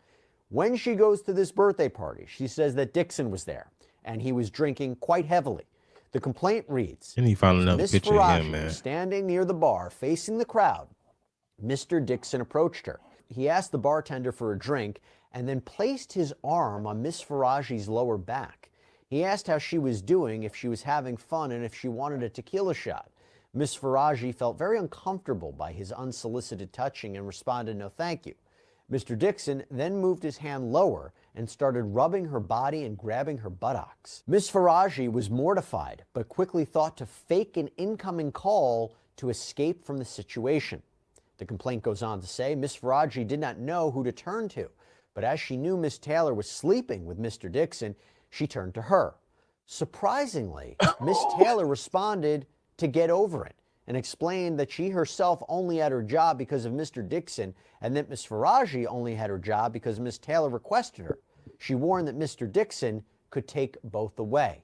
When she goes to this birthday party, she says that Dixon was there, and he was drinking quite heavily. The complaint reads, and he found another picture of him, man. Standing near the bar, facing the crowd, Mr. Dixon approached her. He asked the bartender for a drink and then placed his arm on Miss Faraji's lower back. He asked how she was doing, if she was having fun, and if she wanted a tequila shot. Miss Faraji felt very uncomfortable by his unsolicited touching and responded, "No, thank you." Mr. Dixon then moved his hand lower and started rubbing her body and grabbing her buttocks. Miss Faraji was mortified, but quickly thought to fake an incoming call to escape from the situation. The complaint goes on to say Miss Faraji did not know who to turn to, but as she knew Miss Taylor was sleeping with Mr. Dixon, she turned to her. Surprisingly, Miss Taylor responded to get over it and explained that she herself only had her job because of Mr. Dixon and that Miss Faraji only had her job because Miss Taylor requested her. She warned that Mr. Dixon could take both away.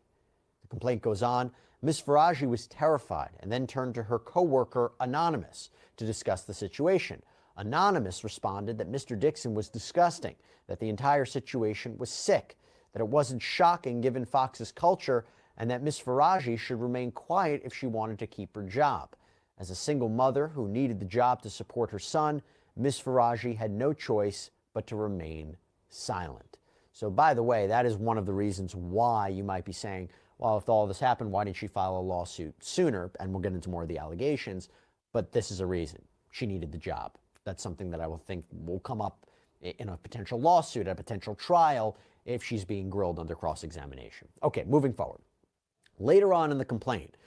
The complaint goes on. Ms. Faraji was terrified and then turned to her co-worker, Anonymous, to discuss the situation. Anonymous responded that Mr. Dixon was disgusting, that the entire situation was sick, that it wasn't shocking given Fox's culture, and that Ms. Faraji should remain quiet if she wanted to keep her job. As a single mother who needed the job to support her son, Ms. Faraji had no choice but to remain silent. So, by the way, that is one of the reasons why you might be saying, well, if all this happened, why didn't she file a lawsuit sooner? And we'll get into more of the allegations. But this is a reason. She needed the job. That's something that I will think will come up in a potential lawsuit, a potential trial, if she's being grilled under cross-examination. Okay, moving forward. Later on in the complaint,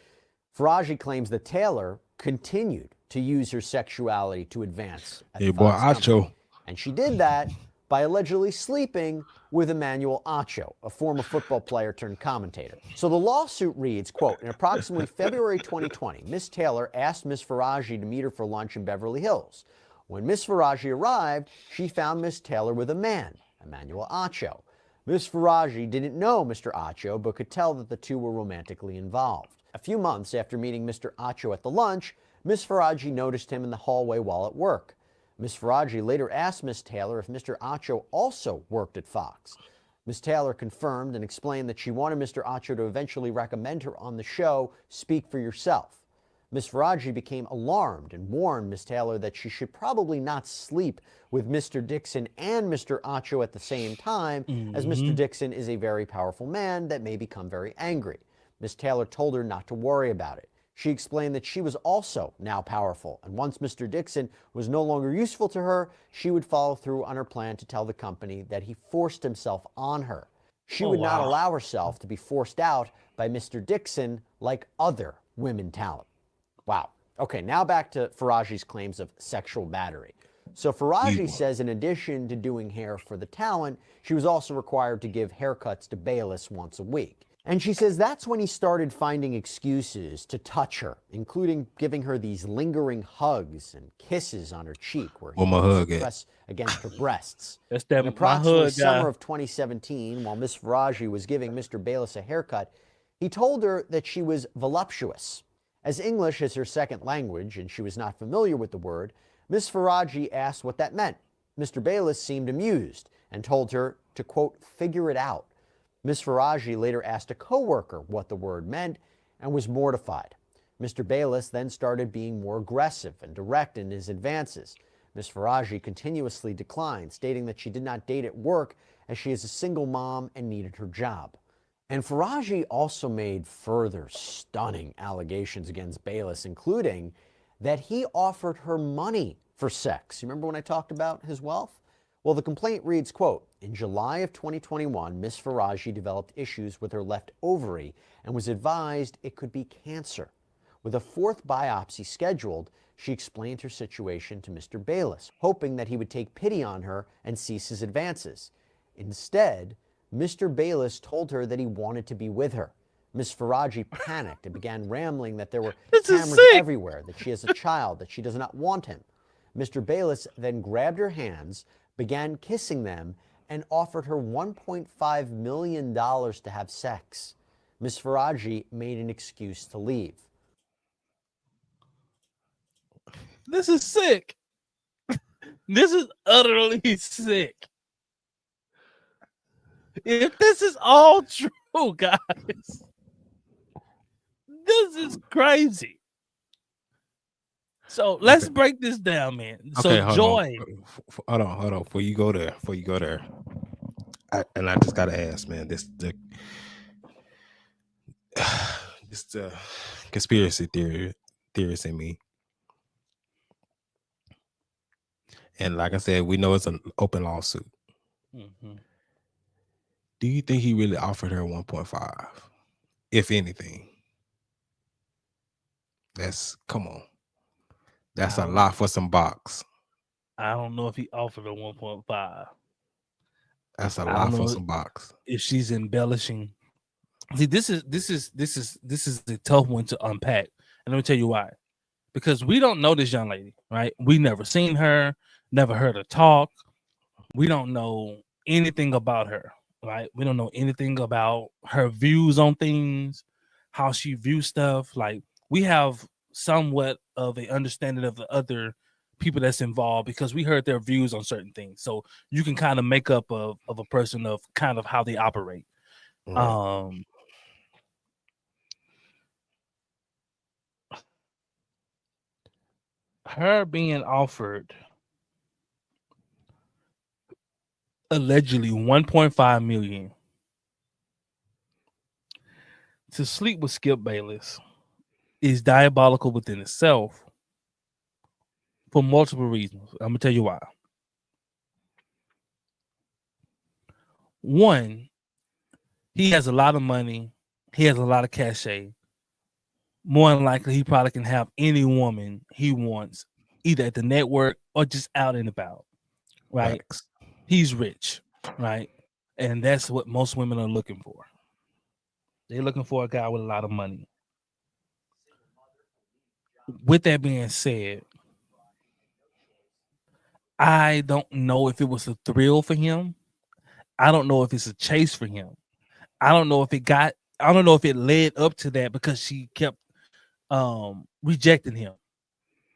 Faraji claims that Taylor continued to use her sexuality to advance at the Fox company. And she did that by allegedly sleeping with Emmanuel Acho, a former football player turned commentator. So the lawsuit reads, quote, in approximately February 2020, Ms. Taylor asked Ms. Faraji to meet her for lunch in Beverly Hills. When Ms. Faraji arrived, she found Ms. Taylor with a man, Emmanuel Acho. Ms. Faraji didn't know Mr. Acho, but could tell that the two were romantically involved. A few months after meeting Mr. Acho at the lunch, Ms. Faraji noticed him in the hallway while at work. Ms. Faraji later asked Ms. Taylor if Mr. Acho also worked at Fox. Ms. Taylor confirmed and explained that she wanted Mr. Acho to eventually recommend her on the show Speak for Yourself. Ms. Faraji became alarmed and warned Ms. Taylor that she should probably not sleep with Mr. Dixon and Mr. Acho at the same time, as Mr. Dixon is a very powerful man that may become very angry. Ms. Taylor told her not to worry about it. She explained that she was also now powerful, and once Mr. Dixon was no longer useful to her, she would follow through on her plan to tell the company that he forced himself on her. She would not allow herself to be forced out by Mr. Dixon like other women talent. Wow. Okay, now back to Faraji's claims of sexual battery. So Faraji says in addition to doing hair for the talent, she was also required to give haircuts to Bayless once a week. And she says that's when he started finding excuses to touch her, including giving her these lingering hugs and kisses on her cheek where he would press against her breasts. That's that in approximately summer of 2017, while Miss Faraji was giving Mr. Bayless a haircut, he told her that she was voluptuous. As English is her second language and she was not familiar with the word, Miss Faraji asked what that meant. Mr. Bayless seemed amused and told her to, quote, figure it out. Ms. Faraji later asked a co-worker what the word meant and was mortified. Mr. Bayless then started being more aggressive and direct in his advances. Ms. Faraji continuously declined, stating that she did not date at work as she is a single mom and needed her job. And Faraji also made further stunning allegations against Bayless, including that he offered her money for sex. You remember when I talked about his wealth? Well, the complaint reads, quote, in July of 2021, Ms. Faraji developed issues with her left ovary and was advised it could be cancer. With a fourth biopsy scheduled, she explained her situation to Mr. Bayless, hoping that he would take pity on her and cease his advances. Instead, Mr. Bayless told her that he wanted to be with her. Ms. Faraji panicked and began rambling that there were cameras everywhere, that she has a child, that she does not want him. Mr. Bayless then grabbed her hands, began kissing them, and offered her $1.5 million to have sex. Ms. Faraji made an excuse to leave. This is sick. This is utterly sick. If this is all true, guys, this is crazy. So let's break this down, man. Okay, so Joy, hold on. Before you go there, I just gotta ask, man. This the conspiracy theorist in me, and like I said, we know it's an open lawsuit. Mm-hmm. Do you think he really offered her 1.5, if anything? Come on. That's a lot for some box. I don't know if he offered her 1.5. That's a lot for some box. If she's embellishing, see, this is a tough one to unpack, and let me tell you why. Because we don't know this young lady, right? We never seen her, never heard her talk. We don't know anything about her, right? We don't know anything about her views on things. how she views stuff. Like we have somewhat of a understanding of the other people that's involved because we heard their views on certain things. So you can kind of make up of a person of kind of how they operate. Right. Her being offered allegedly 1.5 million to sleep with Skip Bayless is diabolical within itself for multiple reasons. I'm gonna tell you why. One, he has a lot of money, he has a lot of cachet. More than likely, he probably can have any woman he wants, either at the network or just out and about. Right? Facts. He's rich, right? And that's what most women are looking for. They're looking for a guy with a lot of money. With that being said, I don't know if it was a thrill for him. I don't know if it's a chase for him. I don't know if it led up to that because she kept rejecting him.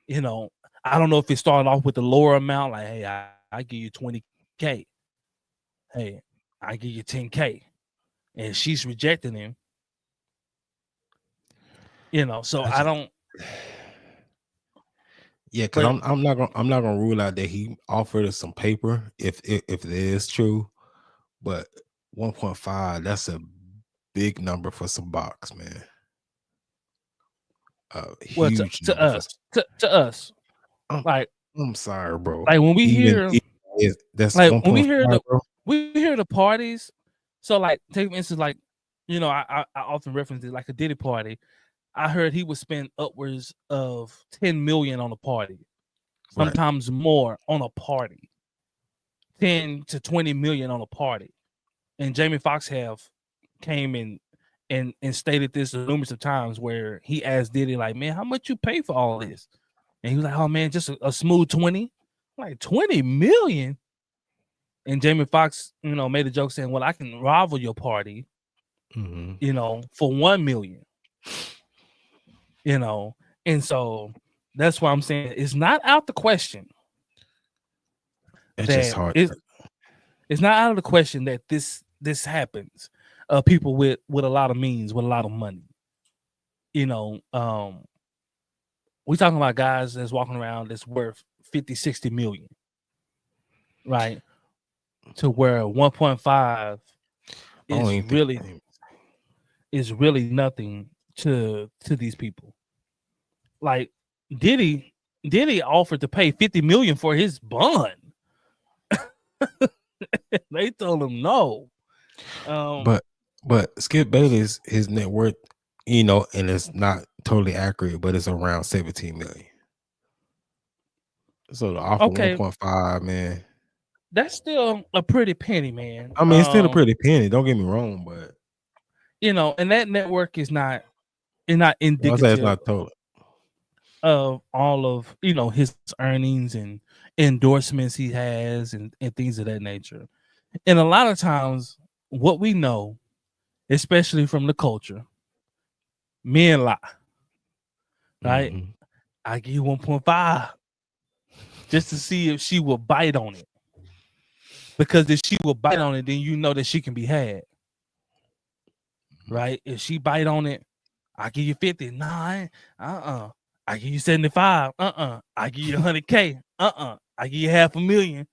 You know, I don't know if it started off with a lower amount, like, hey, I give you 20K. Hey, I give you 10K. And she's rejecting him. You know, so I don't. Yeah, because I'm not gonna rule out that he offered us some paper if it is true, but 1.5, that's a big number for some box, man. Well, Huge to number us, to us, like I'm sorry, bro. Like when we hear, that's like 1.5, when bro. we hear the parties. So like, take for instance, like I often reference it like a Diddy party. I heard he would spend upwards of 10 million on a party, sometimes more on a party, 10 to 20 million on a party. And Jamie Foxx came in and stated this numerous of times where he asked Diddy, like, man, how much you pay for all this? And he was like, oh man, just a smooth 20. Like 20 million. And Jamie Foxx, made a joke saying, well, I can rival your party, for 1 million. And so that's why I'm saying it's not out the question. It's just hard. It's not out of the question that this happens. People with a lot of means, with a lot of money. We talking about guys that's walking around that's worth 50, 60 million. Right? To where 1.5 is really nothing to these people. Like Diddy offered to pay 50 million for his bond. They told him no. But Skip Bayless, his net worth, and it's not totally accurate, but it's around 17 million. So the offer 1.5, man. That's still a pretty penny, man. I mean, it's still a pretty penny. Don't get me wrong, but and that network is not indicative. It's not total of all of his earnings and endorsements he has and things of that nature. And a lot of times, what we know, especially from the culture, men lie. Right? Mm-hmm. I give you 1.5 just to see if she will bite on it. Because if she will bite on it, then you know that she can be had. Right? If she bite on it, I give you 50. Nah, I give you 75. I give you 100K. I give you $500,000.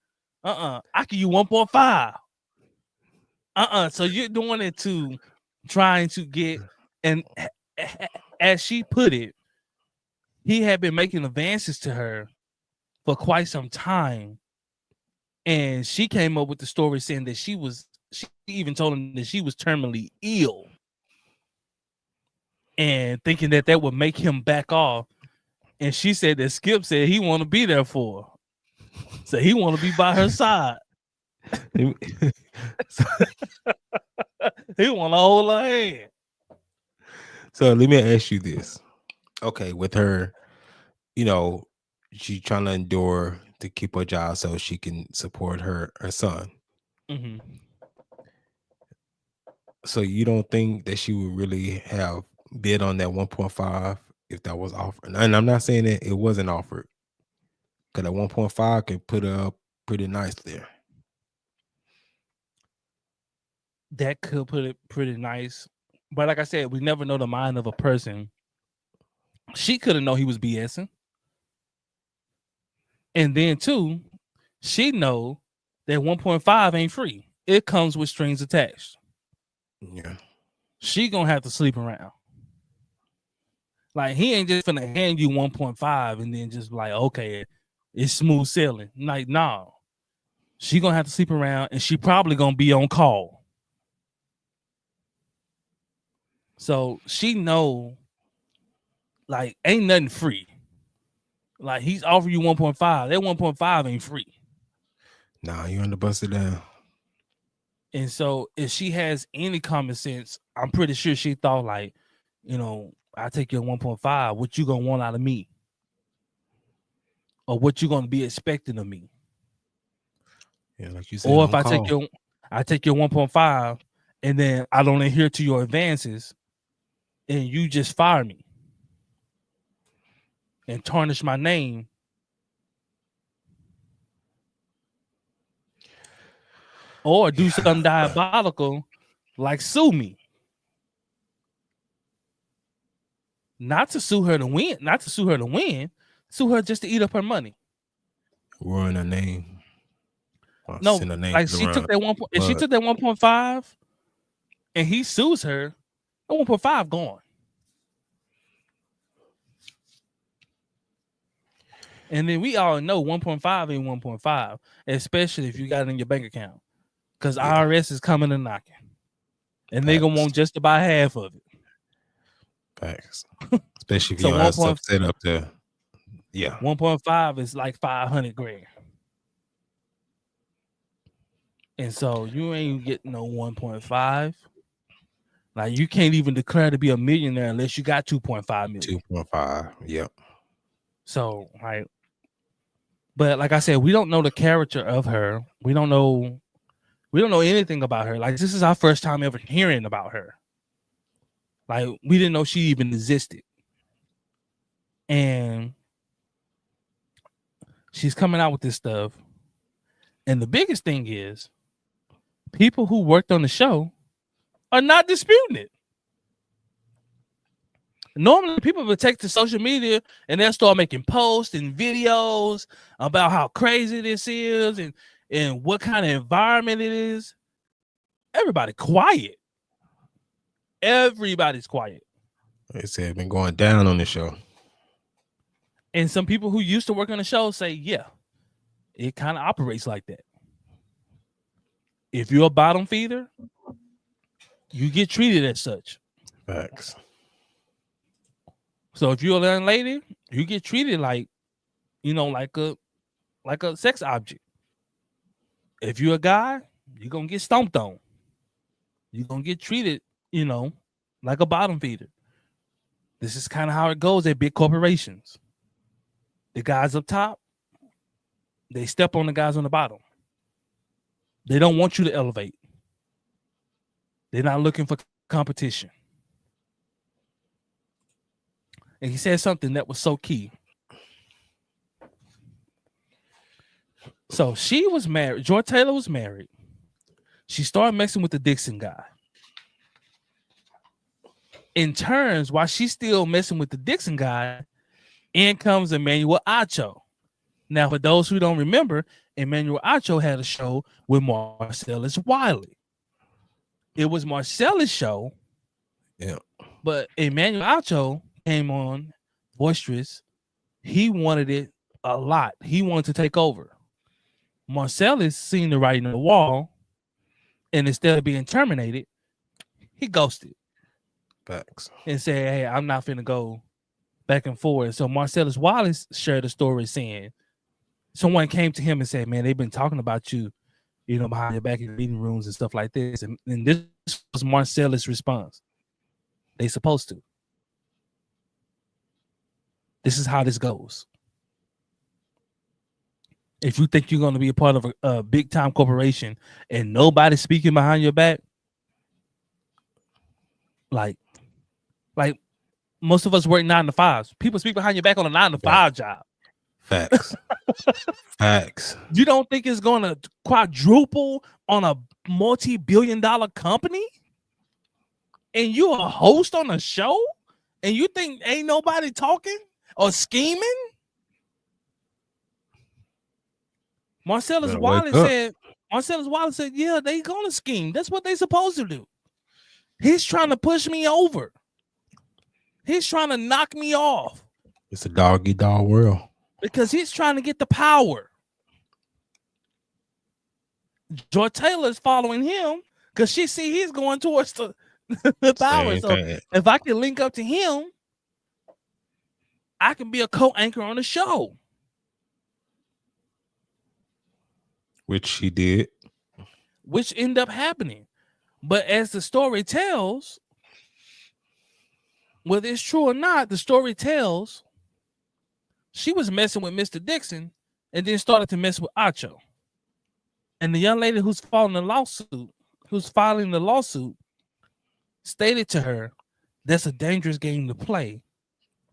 I give you 1.5. So you're doing it to trying to get, and as she put it, he had been making advances to her for quite some time. And she came up with the story saying that she even told him that she was terminally ill. And thinking that would make him back off. And she said that Skip said he want to be there for her. So he want to be by her side. He want to hold her hand. So let me ask you this. Okay, with her, she's trying to endure to keep her job so she can support her son. Mm-hmm. So you don't think that she would really have bid on that 1.5 if that was offered. And I'm not saying that it wasn't offered, because that 1.5 can put her up pretty nice there. That could put it pretty nice. But like I said, we never know the mind of a person. She could have known he was BSing. And then too, she know that 1.5 ain't free. It comes with strings attached. Yeah. She gonna have to sleep around. Like, he ain't just gonna hand you 1.5 and then just like, okay, it's smooth sailing. Like, nah. She gonna have to sleep around, and she probably gonna be on call. So she know, like, ain't nothing free. Like, he's offering you 1.5. That 1.5 ain't free. Nah, you under busted down. And so if she has any common sense, I'm pretty sure she thought, like, you know, I take your 1.5. What you gonna want out of me? Or what you gonna be expecting of me? Yeah, like you said. Or if I take your 1.5 and then I don't adhere to your advances and you just fire me and tarnish my name. Or do something diabolical like sue me. Not to sue her to win, sue her just to eat up her money. Ruin her name. No, like she took that 1. If she took that 1.5 and he sues her, that 1.5 gone. And then we all know 1.5 ain't 1.5, especially if you got it in your bank account. Because IRS is coming and knocking. And they gonna want just about half of it. Facts. Especially if you don't have stuff set up there. Yeah. 1.5 is like 500 grand. And so you ain't getting no 1.5. Like, you can't even declare to be a millionaire unless you got 2.5 million. 2.5. Yep. So, like, but like I said, we don't know the character of her. We don't know anything about her. Like, this is our first time ever hearing about her. Like, we didn't know she even existed. And she's coming out with this stuff. And the biggest thing is, people who worked on the show are not disputing it. Normally, people would take to social media and they'll start making posts and videos about how crazy this is and what kind of environment it is. Everybody quiet. Everybody's quiet. They said it's been going down on the show. And some people who used to work on the show say, yeah, it kind of operates like that. If you're a bottom feeder, you get treated as such. Facts. So if you're a young lady, you get treated like, you know, like a sex object. If you're a guy, you're gonna get stomped on. You're gonna get treated, you know, like a bottom feeder. This is kind of how it goes at big corporations. The guys up top, they step on the guys on the bottom. They don't want you to elevate. They're not looking for competition. And he said something that was so key. So she was married. Joy Taylor was married. She started messing with the Dixon guy. In turns, while she's still messing with the Dixon guy, in comes Emmanuel Acho. Now, for those who don't remember, Emmanuel Acho had a show with Marcellus Wiley. It was Marcellus' show. Yeah. But Emmanuel Acho came on boisterous. He wanted it a lot. He wanted to take over. Marcellus seen the writing on the wall, and instead of being terminated, he ghosted. Facts. And said, hey, I'm not finna go back and forth. So Marcellus Wallace shared a story saying someone came to him and said, man, they've been talking about you, you know, behind your back in meeting rooms and stuff like this. And this was Marcellus' response. They supposed to. This is how this goes. If you think you're going to be a part of a big time corporation and nobody's speaking behind your back, like most of us work 9 to 5s. People speak behind your back on a 9 to 5 job. Facts. Facts. You don't think it's going to quadruple on a multi-billion-dollar company? And you a host on a show? And you think ain't nobody talking or scheming? Marcellus Wallace said, yeah, they gonna scheme. That's what they supposed to do. He's trying to push me over. He's trying to knock me off. It's a dog-eat-dog world. Because he's trying to get the power. Joy Taylor's following him because she see he's going towards the power. So if I can link up to him, I can be a co-anchor on the show. Which she did. Which ended up happening. But as the story tells, whether it's true or not, the story tells she was messing with Mr. Dixon and then started to mess with Acho. And the young lady who's filing the lawsuit, stated to her, that's a dangerous game to play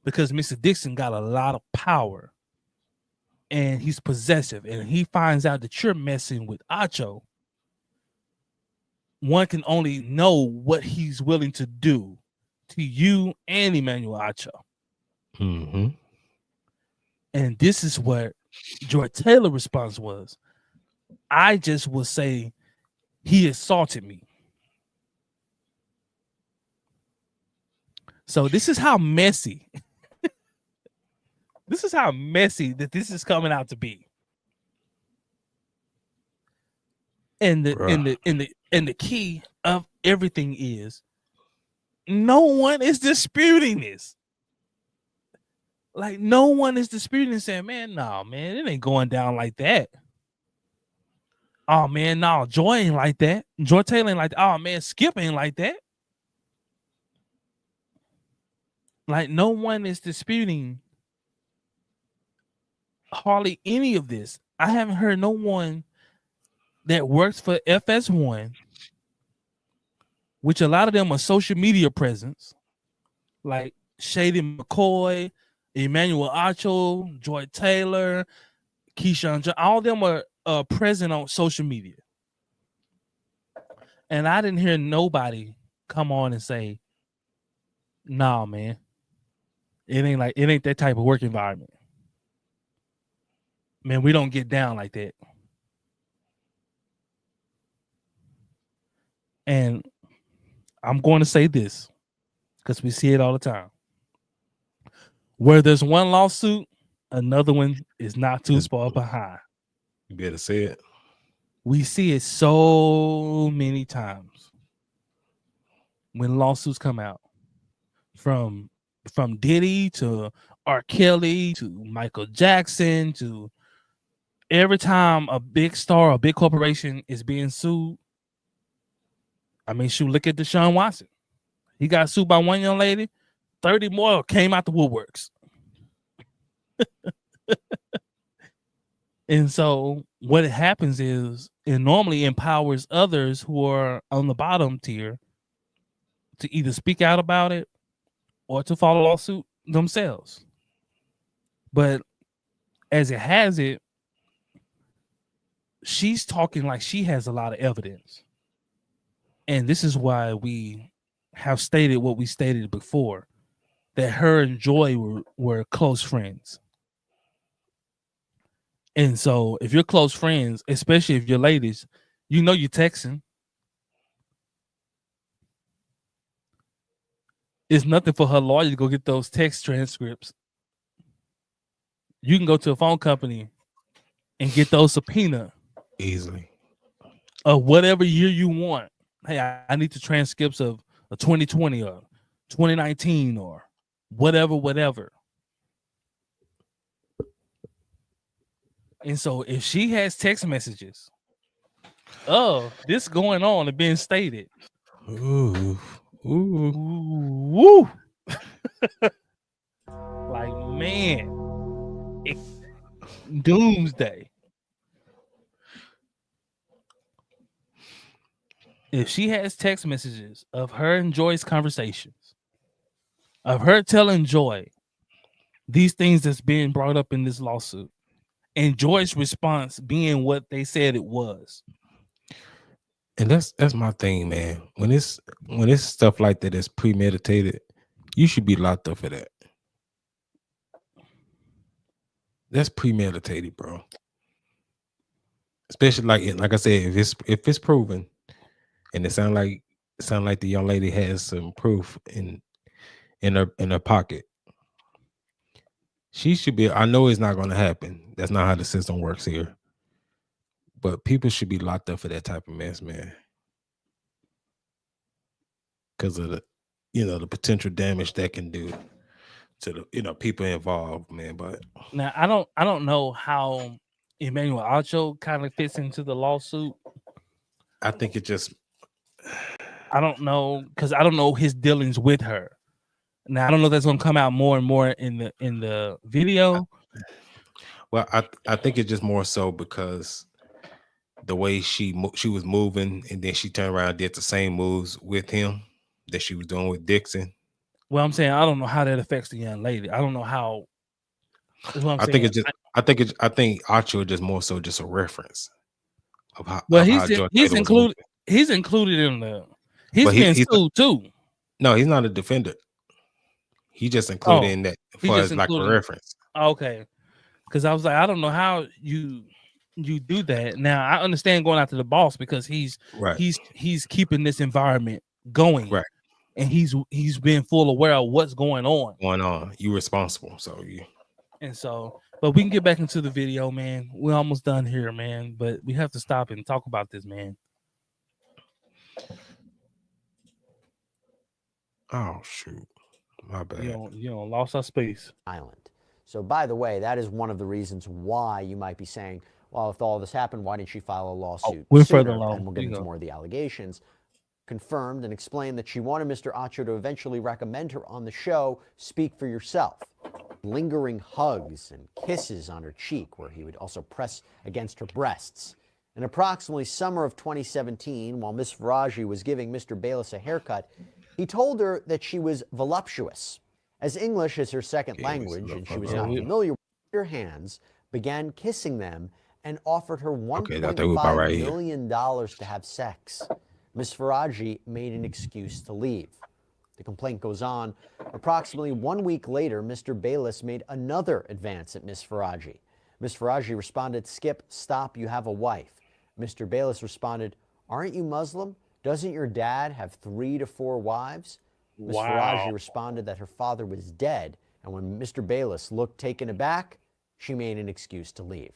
because Mr. Dixon got a lot of power and he's possessive. And he finds out that you're messing with Acho. One can only know what he's willing to do to you and Emmanuel Acho. Mm-hmm. And this is what Joy Taylor's response was. I just will say he assaulted me. So this is how messy. This is how messy that this is coming out to be. And the key of everything is no one is disputing this. Like no one is disputing and saying, man, no, man, it ain't going down like that. Oh man, no, Joy ain't like that. Joy Taylor ain't like that. Oh man, Skip ain't like that. Like no one is disputing hardly any of this. I haven't heard no one that works for FS1, which a lot of them are social media presence, like Shady McCoy, Emmanuel Acho, Joy Taylor, Keyshawn, all of them are present on social media. And I didn't hear nobody come on and say, nah, man, it ain't that type of work environment. Man, we don't get down like that. And I'm going to say this because we see it all the time. Where there's one lawsuit, another one is not too far behind. You better say it. We see it so many times when lawsuits come out from Diddy to R. Kelly to Michael Jackson to every time a big star, a big corporation is being sued. I mean, shoot, look at Deshaun Watson. He got sued by one young lady. 30 more came out the woodworks. And so what happens is it normally empowers others who are on the bottom tier to either speak out about it or to file a lawsuit themselves. But as it has it, she's talking like she has a lot of evidence. And this is why we have stated what we stated before, that her and Joy were close friends. And so if you're close friends, especially if you're ladies, you know you're texting. It's nothing for her lawyer to go get those text transcripts. You can go to a phone company and get those subpoena easily of whatever year you want. Hey, I need the transcripts of 2020 or 2019 or whatever. And so if she has text messages, this going on and being stated. Ooh. Woo. Like, man, doomsday. If she has text messages of her and Joy's conversations, of her telling Joy these things that's being brought up in this lawsuit, and Joy's response being what they said it was. And that's my thing, man. When it's stuff like that that's premeditated, you should be locked up for that. That's premeditated, bro. Especially like I said, if it's proven, and it sound like the young lady has some proof in her pocket, she should be. I know it's not going to happen. That's not how the system works here. But people should be locked up for that type of mess, man. Because of the potential damage that can do to the people involved, man. But now I don't know how Emmanuel Acho kind of fits into the lawsuit. I think it just I don't know, because I don't know his dealings with her. Now I don't know if that's gonna come out more and more in the video. Well, I think it's just more so because the way she was moving, and then she turned around and did the same moves with him that she was doing with Dixon. Well, I'm saying I don't know how that affects the young lady. I don't know how. That's what I'm I saying. think it's just I think Acho is just more so just a reference of how. Well, of how he's Joy he's Taylor was included. moving. He's included in the. He's But been he's sued too. No, he's not a defender. He just included Oh, in that he for just as like a included. reference. Okay, because I was like, I don't know how you do that. Now I understand going after the boss because he's Right. he's keeping this environment going, Right. and he's been full aware of what's going on. You responsible, so you. And so, but we can get back into the video, man. We're almost done here, man. But we have to stop and talk about this, man. Oh shoot, my bad. You know, lost our space. Island. So, by the way, that is one of the reasons why you might be saying, well, if all this happened, why didn't she file a lawsuit we're sooner? further along. And we'll get into more of the allegations. Confirmed and explained that she wanted Mr. Acho to eventually recommend her on the show, Speak for Yourself. Lingering hugs and kisses on her cheek, where he would also press against her breasts. In approximately summer of 2017, while Miss Faraji was giving Mr. Bayless a haircut, he told her that she was voluptuous. As English is her second language and she was not familiar with her hands, began kissing them and offered her $1.5 million to have sex. Miss Faraji made an excuse to leave. The complaint goes on. Approximately 1 week later, Mr. Bayless made another advance at Miss Faraji. Miss Faraji responded, "Skip, stop, you have a wife." Mr. Bayless responded, "Aren't you Muslim? Doesn't your dad have 3 to 4 wives?" Miss Faraji responded that her father was dead, and when Mr. Bayless looked taken aback, she made an excuse to leave.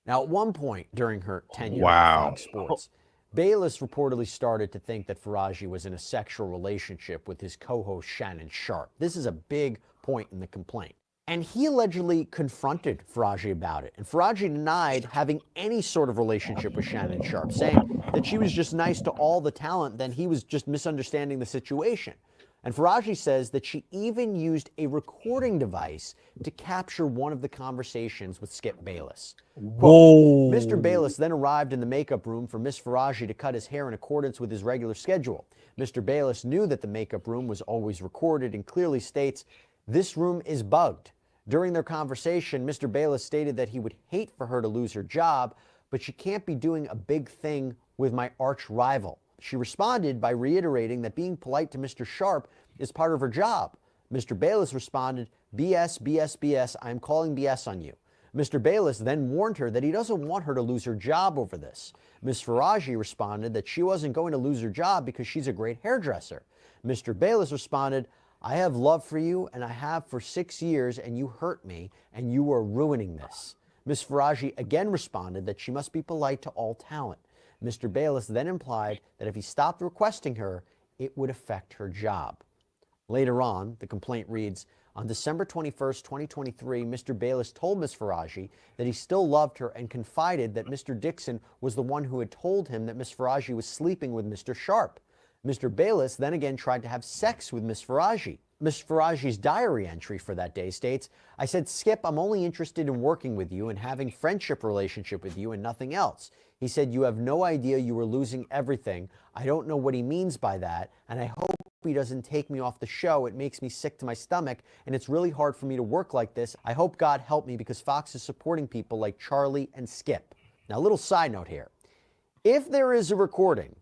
Now, at one point during her tenure at Fox Sports, Bayless reportedly started to think that Faraji was in a sexual relationship with his co-host Shannon Sharpe. This is a big point in the complaint. And he allegedly confronted Faraji about it. And Faraji denied having any sort of relationship with Shannon Sharpe, saying that she was just nice to all the talent, then he was just misunderstanding the situation. And Faraji says that she even used a recording device to capture one of the conversations with Skip Bayless. Quote, Mr. Bayless then arrived in the makeup room for Miss Faraji to cut his hair in accordance with his regular schedule. Mr. Bayless knew that the makeup room was always recorded and clearly states, "This room is bugged." During their conversation, Mr. Bayless stated that he would hate for her to lose her job, but she can't be doing a big thing with my arch rival. She responded by reiterating that being polite to Mr. Sharpe is part of her job. Mr. Bayless responded, "BS, BS, BS, I'm calling BS on you." Mr. Bayless then warned her that he doesn't want her to lose her job over this. Ms. Faraji responded that she wasn't going to lose her job because she's a great hairdresser. Mr. Bayless responded, "I have love for you, and I have for 6 years, and you hurt me, and you are ruining this." Ms. Faraji again responded that she must be polite to all talent. Mr. Bayless then implied that if he stopped requesting her, it would affect her job. Later on, the complaint reads, on December 21st, 2023, Mr. Bayless told Ms. Faraji that he still loved her and confided that Mr. Dixon was the one who had told him that Ms. Faraji was sleeping with Mr. Sharpe. Mr. Bayless then again tried to have sex with Ms. Faraji. Ms. Faraji's diary entry for that day states, "I said, Skip, I'm only interested in working with you and having friendship relationship with you and nothing else. He said, you have no idea you were losing everything. I don't know what he means by that, and I hope he doesn't take me off the show. It makes me sick to my stomach, and it's really hard for me to work like this. I hope God help me because Fox is supporting people like Charlie and Skip. Now, a little side note here. If there is a recording,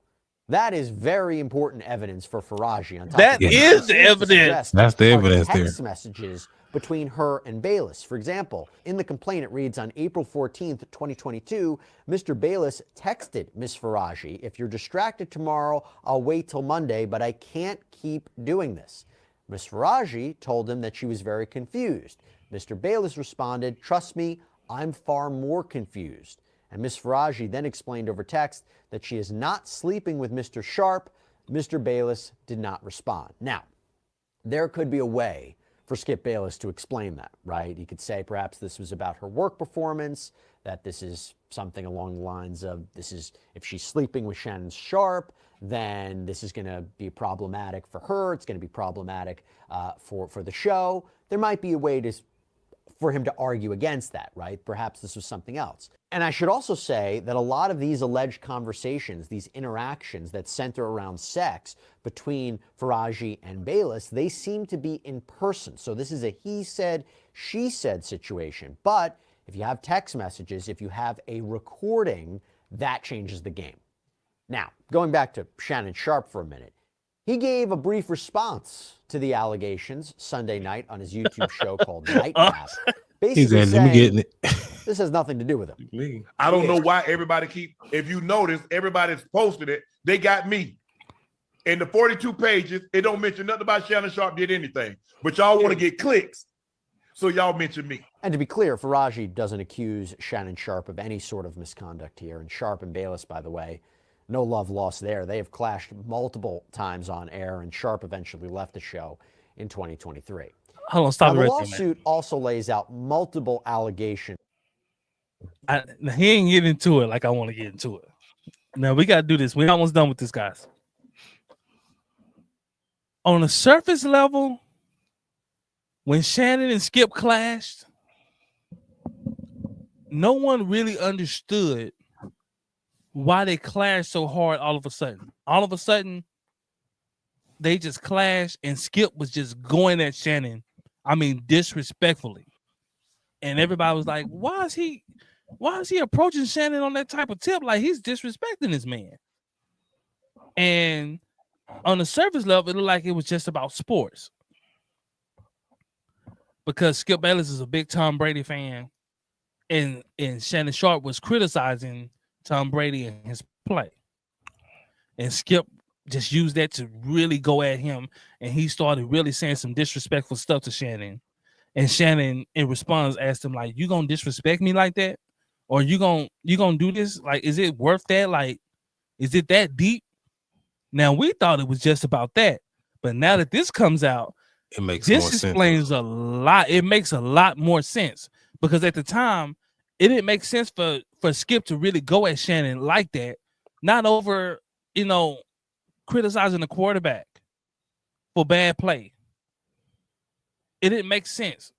that is very important evidence for Faraji. On top That of is the evidence. That's the evidence there. Text messages between her and Bayless. For example, in the complaint, it reads, on April 14th, 2022, Mr. Bayless texted Ms. Faraji, if you're distracted tomorrow, I'll wait till Monday, but I can't keep doing this. Ms. Faraji told him that she was very confused. Mr. Bayless responded, trust me, I'm far more confused. And Ms. Faraji then explained over text that she is not sleeping with Mr. Sharp. Mr. Bayless did not respond. Now, there could be a way for Skip Bayless to explain that, right? He could say perhaps this was about her work performance, that this is something along the lines of this is if she's sleeping with Shannon Sharp, then this is going to be problematic for her. It's going to be problematic for the show. There might be a way for him to argue against that, right? Perhaps this was something else. And I should also say that a lot of these alleged conversations, these interactions that center around sex between Faraji and Bayless, they seem to be in person. So this is a he said, she said situation. But if you have text messages, if you have a recording, that changes the game. Now, going back to Shannon Sharp for a minute, he gave a brief response to the allegations Sunday night on his YouTube show called Night Nap. Basically Let me get it. This has nothing to do with him. I don't know why everybody if you notice, everybody's posted it. They got me. In the 42 pages, it don't mention nothing about Shannon Sharp did anything. But y'all want to get clicks, so y'all mention me. And to be clear, Faraji doesn't accuse Shannon Sharp of any sort of misconduct here. And Sharp and Bayless, by the way, no love lost there. They have clashed multiple times on air, and Sharp eventually left the show in 2023. Hold on, stop now, it the right there, lawsuit also lays out multiple allegations. He ain't getting into it like I want to get into it. Now, we got to do this. We're almost done with this, guys. On a surface level, when Shannon and Skip clashed, no one really understood why they clashed so hard all of a sudden. All of a sudden, they just clashed, and Skip was just going at Shannon. I mean, disrespectfully. And everybody was like, why is he approaching Shannon on that type of tip? Like, he's disrespecting this man. And on the surface level, it looked like it was just about sports. Because Skip Bayless is a big Tom Brady fan, and Shannon Sharp was criticizing Tom Brady and his play. And Skip just used that to really go at him, and he started really saying some disrespectful stuff to Shannon. And Shannon, in response, asked him, like, you gonna disrespect me like that? Or you gonna do this? Like, is it worth that? Like, is it that deep? Now, we thought it was just about that. But now that this comes out, it makes more sense. This explains a lot. It makes a lot more sense. Because at the time, it didn't make sense for Skip to really go at Shannon like that. Not over, criticizing the quarterback for bad play. It didn't make sense.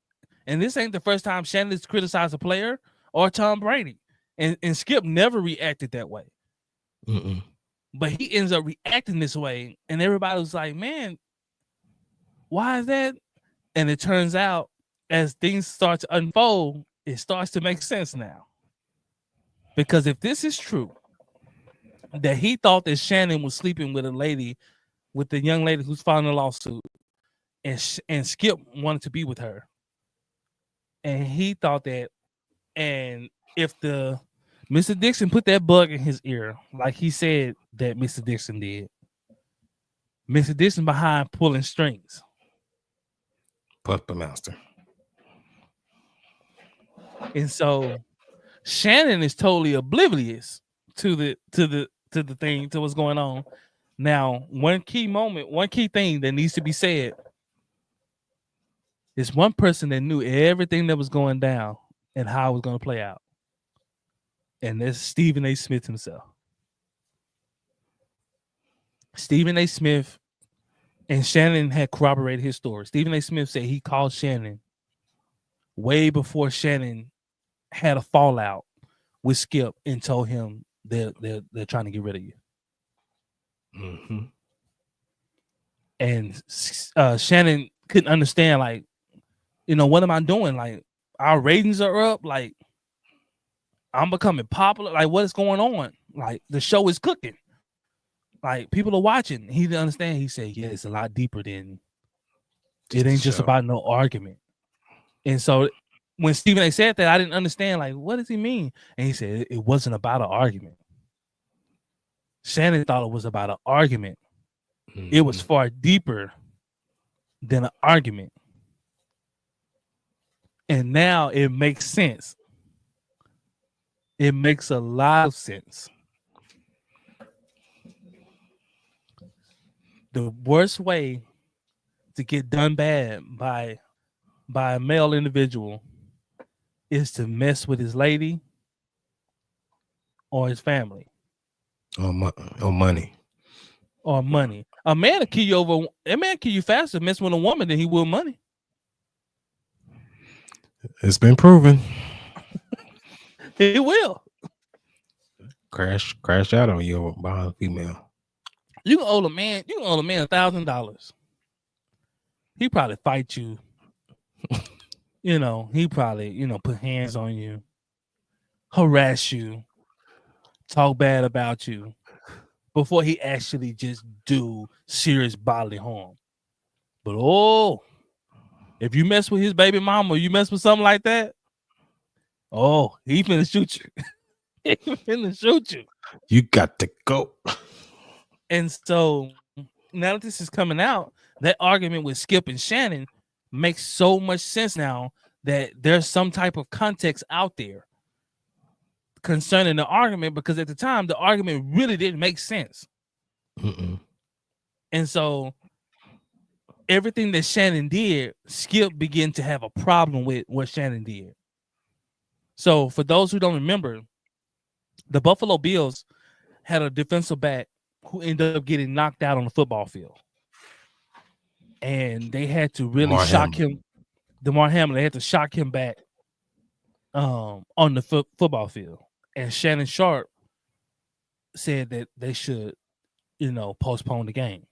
And this ain't the first time Shannon's criticized a player or Tom Brady. And Skip never reacted that way. Mm-mm. But he ends up reacting this way. And everybody was like, man, why is that? And it turns out, as things start to unfold, it starts to make sense now. Because if this is true, that he thought that Shannon was sleeping with the young lady who's filing a lawsuit, and Skip wanted to be with her, and he thought that, and if Mr. Dixon put that bug in his ear, like he said that Mr. Dixon did, Mr. Dixon behind pulling strings. Puppet master. And so Shannon is totally oblivious to what's going on. Now, one key thing that needs to be said is one person that knew everything that was going down and how it was going to play out. And that's Stephen A. Smith himself. Stephen A. Smith and Shannon had corroborated his story. Stephen A. Smith said he called Shannon way before Shannon had a fallout with Skip and told him they're trying to get rid of you. Mm-hmm. And Shannon couldn't understand, like, what am I doing? Like, our ratings are up. Like, I'm becoming popular. Like, what is going on? Like, the show is cooking. Like, people are watching. He didn't understand. He said, yeah, it's a lot deeper than it ain't just about no argument. And so when Stephen A said that, I didn't understand, like, what does he mean? And he said it wasn't about an argument. Shannon thought it was about an argument. Mm-hmm. It was far deeper than an argument. And now it makes sense. It makes a lot of sense. The worst way to get done bad by a male individual is to mess with his lady or his family. Or money. Or money. A man will kill you faster messing with a woman than he will money. It's been proven. He will. Crash out on you behind a female. You can owe a man $1,000. He probably fight you. He probably, put hands on you, harass you, talk bad about you before he actually just do serious bodily harm. But if you mess with his baby mama, or you mess with something like that, he finna shoot you. He finna shoot you. You got to go. And so now that this is coming out, that argument with Skip and Shannon makes so much sense now that there's some type of context out there concerning the argument, because at the time the argument really didn't make sense. Mm-mm. And so everything that Shannon did, Skip began to have a problem with what Shannon did. So for those who don't remember, the Buffalo Bills had a defensive back who ended up getting knocked out on the football field. And they had to really shock him. DeMar Hamlin, they had to shock him back on the football field. And Shannon Sharp said that they should, postpone the game,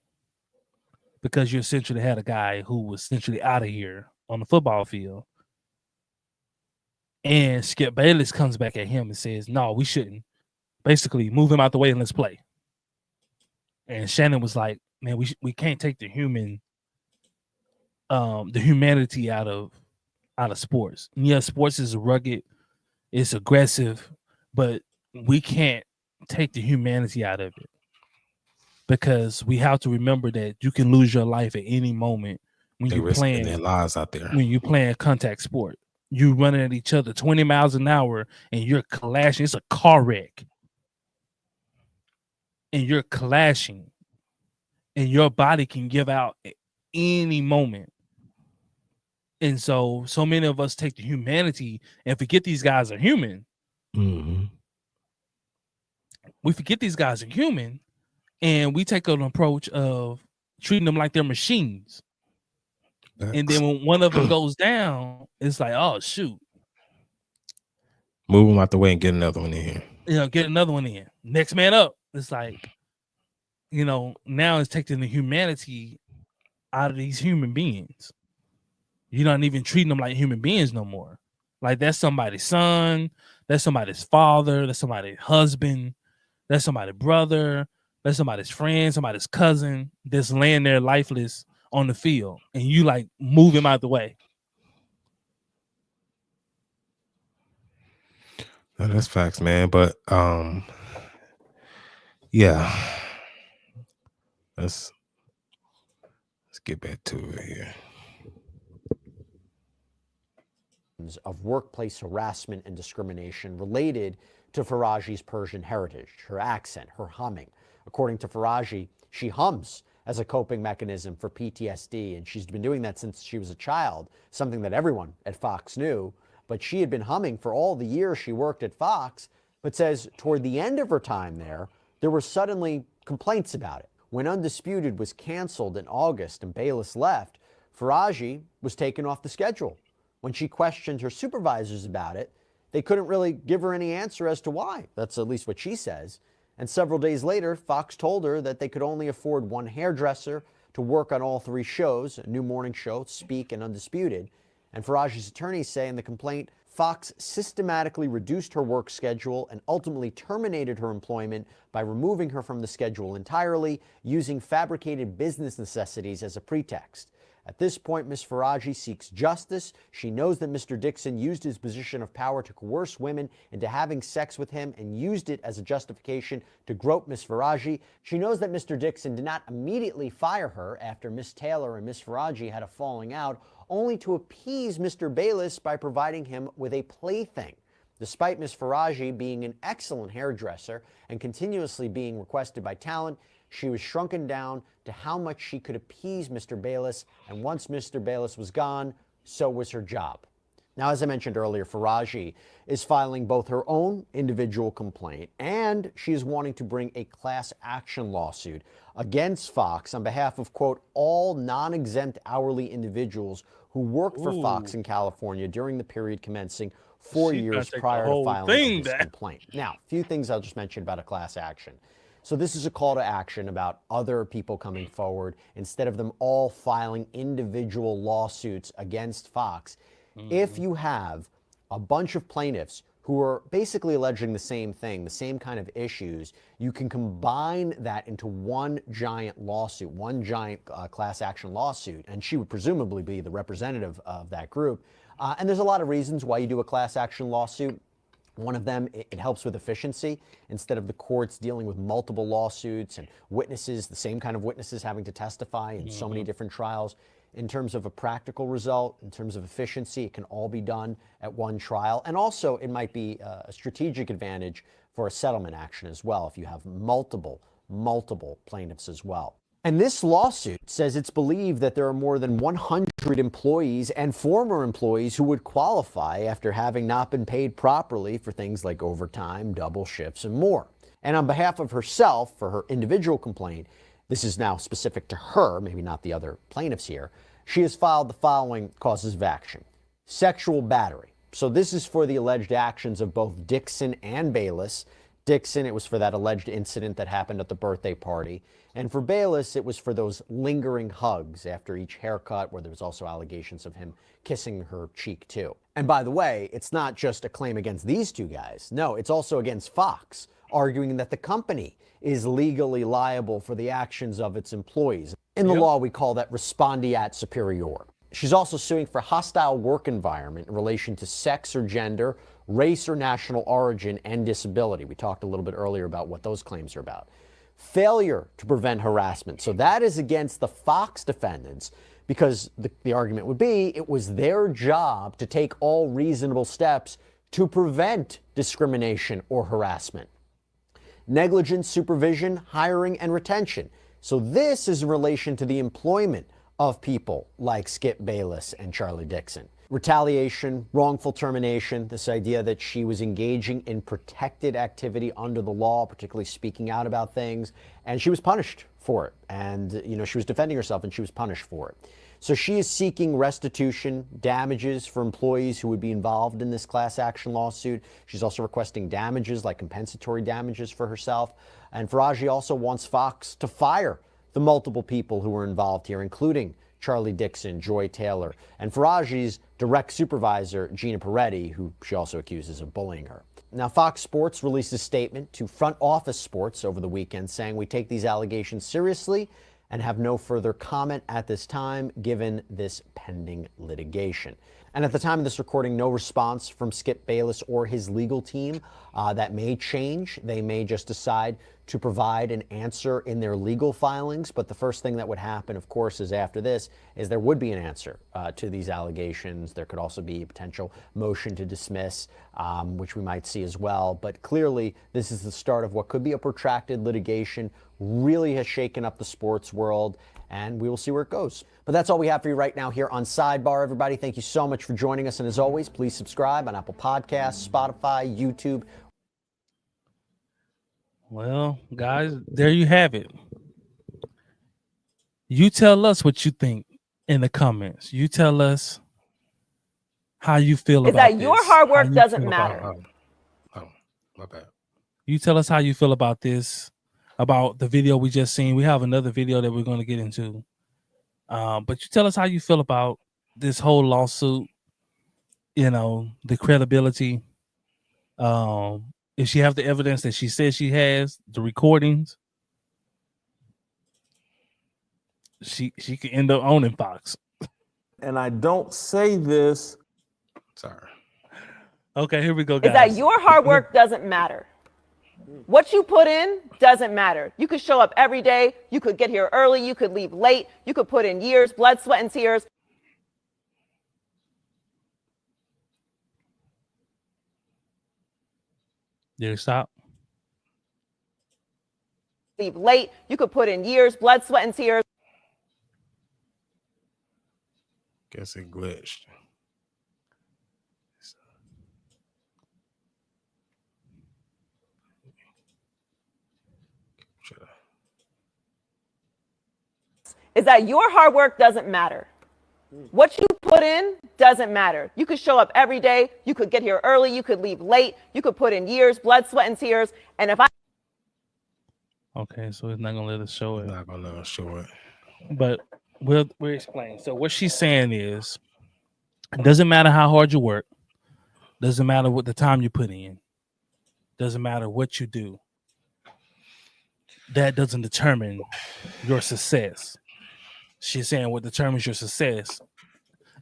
because you essentially had a guy who was essentially out of here on the football field. And Skip Bayless comes back at him and says, no, we shouldn't. Basically, move him out the way and let's play. And Shannon was like, man, we can't take the humanity out of sports. Yeah, sports is rugged, it's aggressive, but we can't take the humanity out of it, because we have to remember that you can lose your life at any moment when you're playing their lives out there. When you're playing contact sport, you running at each other 20 miles an hour and you're clashing. It's a car wreck, and you're clashing, and your body can give out at any moment. And so many of us take the humanity and forget these guys are human. Mm-hmm. We forget these guys are human, and we take an approach of treating them like they're machines. And then when one of them goes down, it's like, oh, shoot. Move them out the way and get another one in here. Get another one in. Next man up. It's like, now it's taking the humanity out of these human beings. You're not even treating them like human beings no more. Like, that's somebody's son, that's somebody's father, that's somebody's husband, that's somebody's brother, that's somebody's friend, somebody's cousin that's laying there lifeless on the field, and you like move him out the way. No, that's facts, man. But yeah. Let's get back to it here. Of workplace harassment and discrimination related to Faraji's Persian heritage, her accent, her humming. According to Faraji, she hums as a coping mechanism for PTSD, and she's been doing that since she was a child, something that everyone at Fox knew. But she had been humming for all the years she worked at Fox, but says toward the end of her time there were suddenly complaints about it. When Undisputed was canceled in August and Bayless left, Faraji was taken off the schedule. When she questioned her supervisors about it, they couldn't really give her any answer as to why. That's at least what she says. And several days later, Fox told her that they could only afford one hairdresser to work on all 3 shows, a new morning show, Speak, and Undisputed. And Faraji's attorneys say in the complaint, Fox systematically reduced her work schedule and ultimately terminated her employment by removing her from the schedule entirely, using fabricated business necessities as a pretext. At this point, Ms. Faraji seeks justice. She knows that Mr. Dixon used his position of power to coerce women into having sex with him and used it as a justification to grope Ms. Faraji. She knows that Mr. Dixon did not immediately fire her after Ms. Taylor and Ms. Faraji had a falling out, only to appease Mr. Bayless by providing him with a plaything. Despite Ms. Faraji being an excellent hairdresser and continuously being requested by talent, she was shrunken down to how much she could appease Mr. Bayless, and once Mr. Bayless was gone, so was her job. Now, as I mentioned earlier, Faraji is filing both her own individual complaint and she is wanting to bring a class action lawsuit against Fox on behalf of, quote, all non-exempt hourly individuals who worked for Fox in California during the period commencing 4 years prior to filing this complaint. Now, a few things I'll just mention about a class action. So this is a call to action about other people coming forward instead of them all filing individual lawsuits against Fox. If you have a bunch of plaintiffs who are basically alleging the same thing, the same kind of issues, you can combine that into one giant lawsuit, one giant class action lawsuit, and she would presumably be the representative of that group. And there's a lot of reasons why you do a class action lawsuit. One of them, it helps with efficiency. Instead of the courts dealing with multiple lawsuits and witnesses, the same kind of witnesses having to testify in so many different trials, in terms of a practical result, in terms of efficiency, it can all be done at one trial. And also, it might be a strategic advantage for a settlement action as well if you have multiple plaintiffs as well. And this lawsuit says it's believed that there are more than 100 employees and former employees who would qualify after having not been paid properly for things like overtime, double shifts, and more. And on behalf of herself, for her individual complaint, this is now specific to her, maybe not the other plaintiffs here, she has filed the following causes of action. Sexual battery. So this is for the alleged actions of both Dixon and Bayless. Dixon, it was for that alleged incident that happened at the birthday party. And for Bayless, it was for those lingering hugs after each haircut, where there was also allegations of him kissing her cheek too. And by the way, it's not just a claim against these two guys. No, it's also against Fox, arguing that the company is legally liable for the actions of its employees. In the law, we call that respondeat superior. She's also suing for hostile work environment in relation to sex or gender, race or national origin, and disability. We talked a little bit earlier about what those claims are about. Failure to prevent harassment. So that is against the Fox defendants, because the argument would be it was their job to take all reasonable steps to prevent discrimination or harassment. Negligent supervision, hiring, and retention. So this is in relation to the employment of people like Skip Bayless and Charlie Dixon. Retaliation, wrongful termination, this idea that she was engaging in protected activity under the law, particularly speaking out about things, and she was punished for it. And, she was defending herself and she was punished for it. So she is seeking restitution, damages for employees who would be involved in this class action lawsuit. She's also requesting damages, like compensatory damages for herself. And Faraji also wants Fox to fire the multiple people who were involved here, including Charlie Dixon, Joy Taylor, and Faraji's direct supervisor, Gina Peretti, who she also accuses of bullying her. Now, Fox Sports released a statement to Front Office Sports over the weekend saying, "We take these allegations seriously and have no further comment at this time, given this pending litigation." And at the time of this recording, no response from Skip Bayless or his legal team. That may change. They may just decide to provide an answer in their legal filings. But the first thing that would happen, of course, is after this, is there would be an answer to these allegations. There could also be a potential motion to dismiss, which we might see as well. But clearly, this is the start of what could be a protracted litigation, really has shaken up the sports world, and we will see where it goes. But that's all we have for you right now here on Sidebar, everybody. Thank you so much for joining us. And as always, please subscribe on Apple Podcasts, Spotify, YouTube. Well, guys, there you have it. You tell us what you think in the comments. You tell us how you feel about this. Is that your hard work doesn't matter. Oh, my bad. You tell us how you feel about this, about the video we just seen. We have another video that we're going to get into But you tell us how you feel about this whole lawsuit. You know, the credibility. If she have the evidence that she says she has, the recordings, she could end up owning Fox. And I don't say this. Sorry. Okay, here we go, guys. Is that your hard work doesn't matter. What you put in doesn't matter. You could show up every day. You could get here early. You could leave late. You could put in years, blood, sweat, and tears. Did it stop? Leave late. You could put in years, blood, sweat, and tears. Guess it glitched. Is that your hard work doesn't matter. What you put in doesn't matter. You could show up every day. You could get here early. You could leave late. You could put in years, blood, sweat, and tears. And if I... Okay, so it's not gonna let us show it. Not gonna show it. But we'll explain. So what she's saying is, it doesn't matter how hard you work, doesn't matter what the time you put in, doesn't matter what you do. That doesn't determine your success. She's saying what determines your success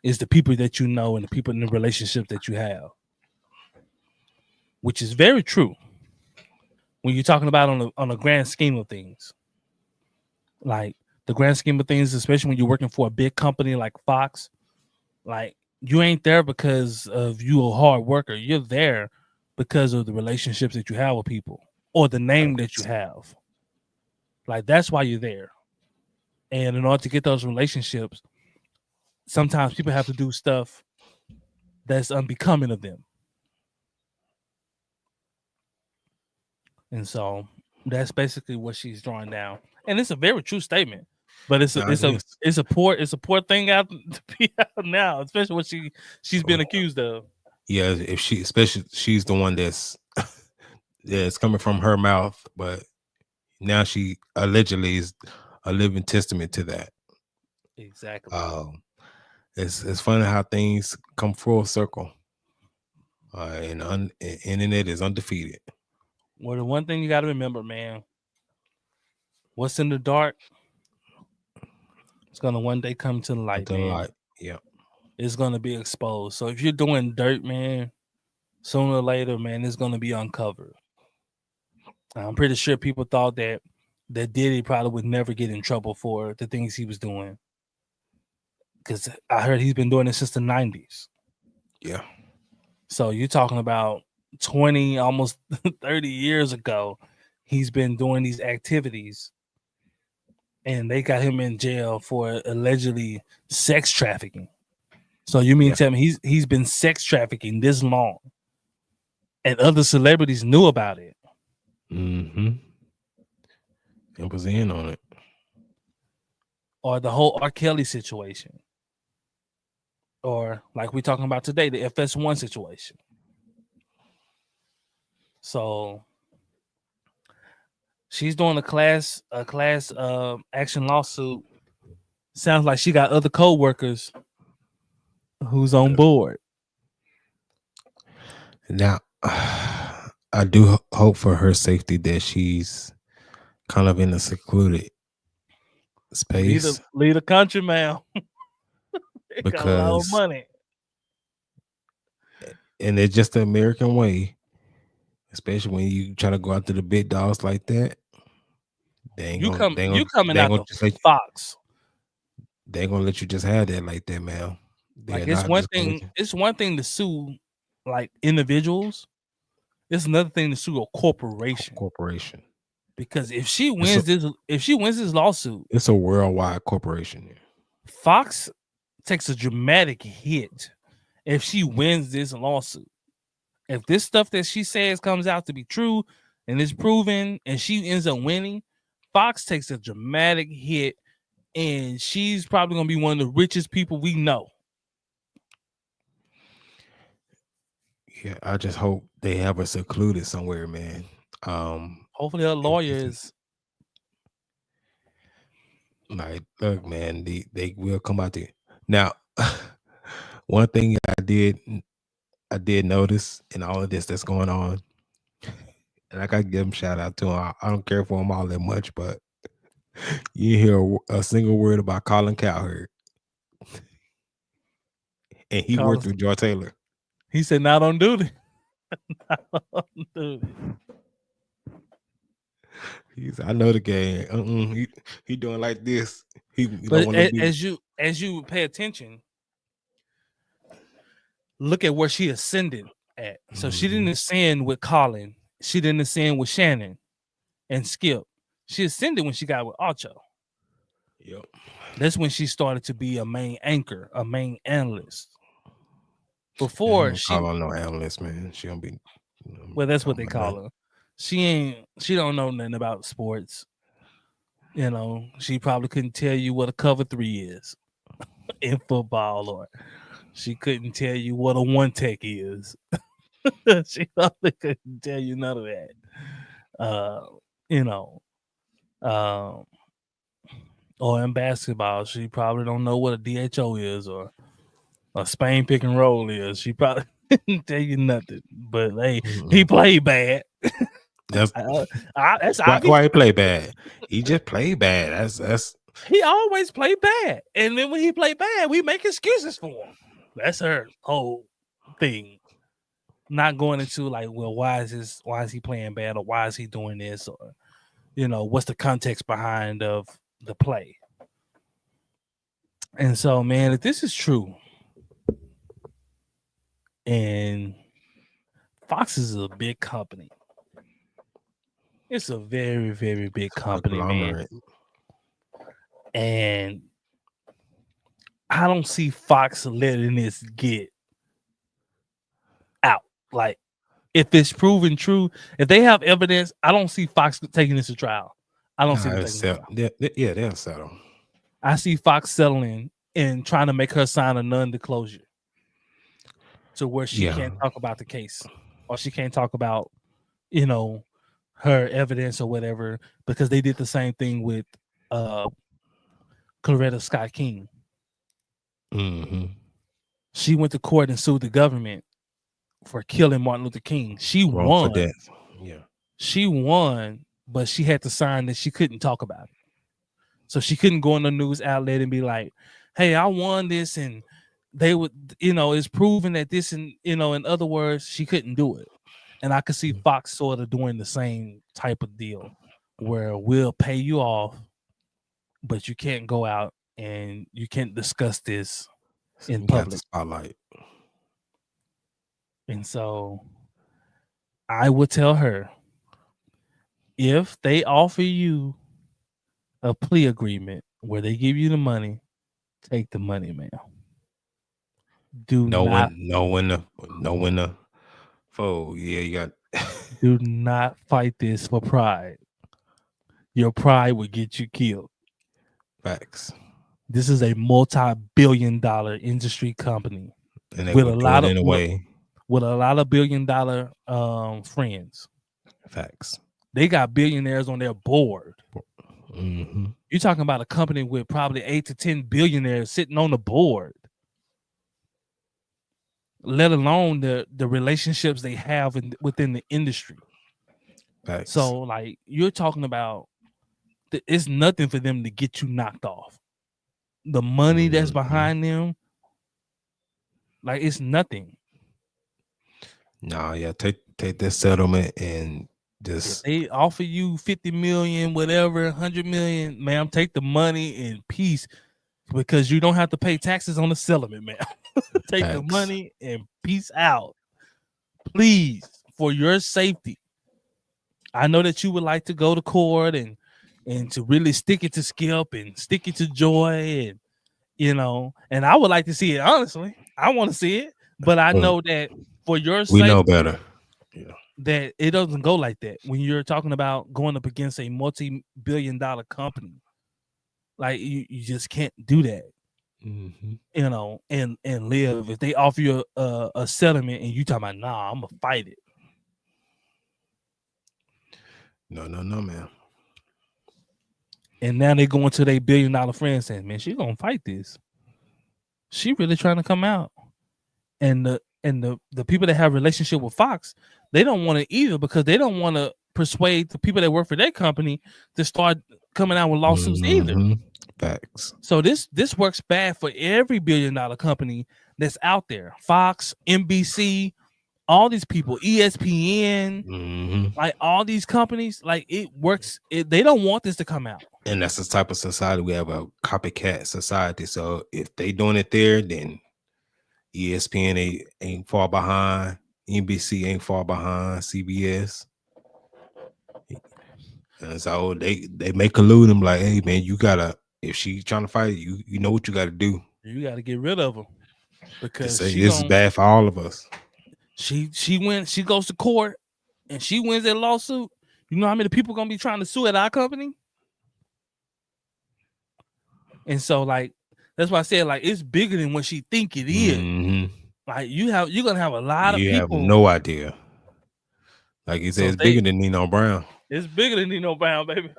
is the people that you know and the people in the relationship that you have, which is very true when you're talking about on a grand scheme of things. Like the grand scheme of things, especially when you're working for a big company like Fox, like you ain't there because of you a hard worker. You're there because of the relationships that you have with people or the name that you have. Like that's why you're there. And in order to get those relationships, sometimes people have to do stuff that's unbecoming of them. And so that's basically what she's drawing down. And it's a very true statement. But it's a poor thing out to be out now, especially what she's been accused of. Yeah, if she's the one that's coming from her mouth, but now she allegedly is a living testament to that. Exactly. It's funny how things come full circle. And internet is undefeated. Well, the one thing you got to remember, man, what's in the dark, it's gonna one day come to the light. Yeah, it's gonna be exposed. So if you're doing dirt, man, sooner or later, man, it's gonna be uncovered. I'm pretty sure people thought that Diddy probably would never get in trouble for the things he was doing, because I heard he's been doing it since the 90s. Yeah. So you're talking about 20, almost 30 years ago, he's been doing these activities, and they got him in jail for allegedly sex trafficking. So you mean tell me he's been sex trafficking this long, and other celebrities knew about it? Mm-hmm. It was in on it. Or the whole R. Kelly situation. Or like we're talking about today, the FS1 situation. So she's doing a class action lawsuit. Sounds like she got other co-workers who's on board. Now, I do hope for her safety that she's kind of in a secluded space. Lead a country, man. Because got a lot of money. And it's just the American way, especially when you try to go after the big dogs like that. You coming out of Fox. They ain't gonna let you just have that like that, man. Like it's one thing to sue like individuals. It's another thing to sue a corporation. Because if she wins this lawsuit, it's a worldwide corporation. Fox takes a dramatic hit if she wins this lawsuit. If this stuff that she says comes out to be true and is proven and she ends up winning, Fox takes a dramatic hit, and she's probably gonna be one of the richest people we know. Yeah, I just hope they have her secluded somewhere, man. Hopefully her lawyer is Like, look, man, they will come out there. Now, one thing I did notice in all of this that's going on, and I gotta give them shout out to them. I don't care for them all that much, but you hear a single word about Colin Cowherd, and he worked with Joy Taylor. He said, "Not on duty." Not on duty. I know the game. He doing like this. He But don't want to be. as you pay attention, look at where she ascended at. So she didn't ascend with Colin. She didn't ascend with Shannon and Skip. She ascended when she got with Archo. Yep. That's when she started to be a main anchor, a main analyst. Before she call her no analyst, man. She don't be. Well, that's what they call her. She don't know nothing about sports. You know, she probably couldn't tell you what a cover 3 is in football, or she couldn't tell you what a one tech is. She probably couldn't tell you none of that. Or in basketball, she probably don't know what a DHO is or a Spain pick and roll is. She probably didn't tell you nothing. But hey, he played bad. That's obvious. why he played bad. He just played bad. That's He always played bad. And then when he played bad, we make excuses for him. That's her whole thing. Not going into like, well, why is he playing bad, or why is he doing this, or what's the context behind of the play. And so, man, if this is true, and Fox is a big company. It's a very, very big company, man. And I don't see Fox letting this get out. Like, if it's proven true, if they have evidence, I don't see Fox taking this to trial. I don't see them taking it to trial. Yeah, they'll settle. I see Fox settling and trying to make her sign a non-disclosure to where she can't talk about the case, or she can't talk about, her evidence or whatever, because they did the same thing with Coretta Scott King. Mm-hmm. She went to court and sued the government for killing Martin Luther King. She won. For death. Yeah. She won, but she had to sign that she couldn't talk about it. So she couldn't go on the news outlet and be like, hey, I won this, and they would, it's proven that this, and in other words, she couldn't do it. And I could see Fox sort of doing the same type of deal where we'll pay you off, but you can't go out and you can't discuss this in public. Spotlight. And so I would tell her, if they offer you a plea agreement where they give you the money, take the money, man. Do not fight this for pride. Your pride will get you killed. Facts. This is a multi-billion-dollar industry company with a lot of billion-dollar friends. Facts. They got billionaires on their board. Mm-hmm. You're talking about a company with probably 8 to 10 billionaires sitting on the board, let alone the relationships they have within the industry. Facts. So, like, you're talking about, it's nothing for them to get you knocked off. The money that's behind them, like, it's nothing. Nah, yeah, take this settlement and just. If they offer you 50 million, whatever, 100 million, ma'am, take the money in peace, because you don't have to pay taxes on the settlement, man. Take the money and peace out, please, for your safety. I know that you would like to go to court and to really stick it to Skip and stick it to Joy, and and I would like to see it. Honestly, I want to see it, but I know that for your safety, we know better. Yeah. That it doesn't go like that when you're talking about going up against a multi-billion-dollar company. Like, you just can't do that. Mm-hmm. And live. If they offer you a settlement and you talking about, nah, I'm gonna fight it. No, man. And now they going to their $1 billion friend saying, man, she gonna fight this. She really trying to come out. And the people that have a relationship with Fox, they don't want it either because they don't want to persuade the people that work for their company to start coming out with lawsuits either. Facts. So this works bad for every $1 billion company that's out there. Fox, NBC, all these people, ESPN, like all these companies, like it works. They don't want this to come out. And that's the type of society we have, a copycat society. So if they doing it there, then ESPN ain't far behind. NBC ain't far behind. CBS. And so they may collude them like, hey man, you gotta, if she trying to fight you know what you gotta do. You gotta get rid of her because this is bad for all of us. She goes to court and she wins that lawsuit. You know how many people gonna be trying to sue at our company? And so like that's why I said like it's bigger than what she think it is. Like you're gonna have a lot of people. You have no idea. Like he said, it's bigger than Nino Brown. It's bigger than Nino Brown, baby.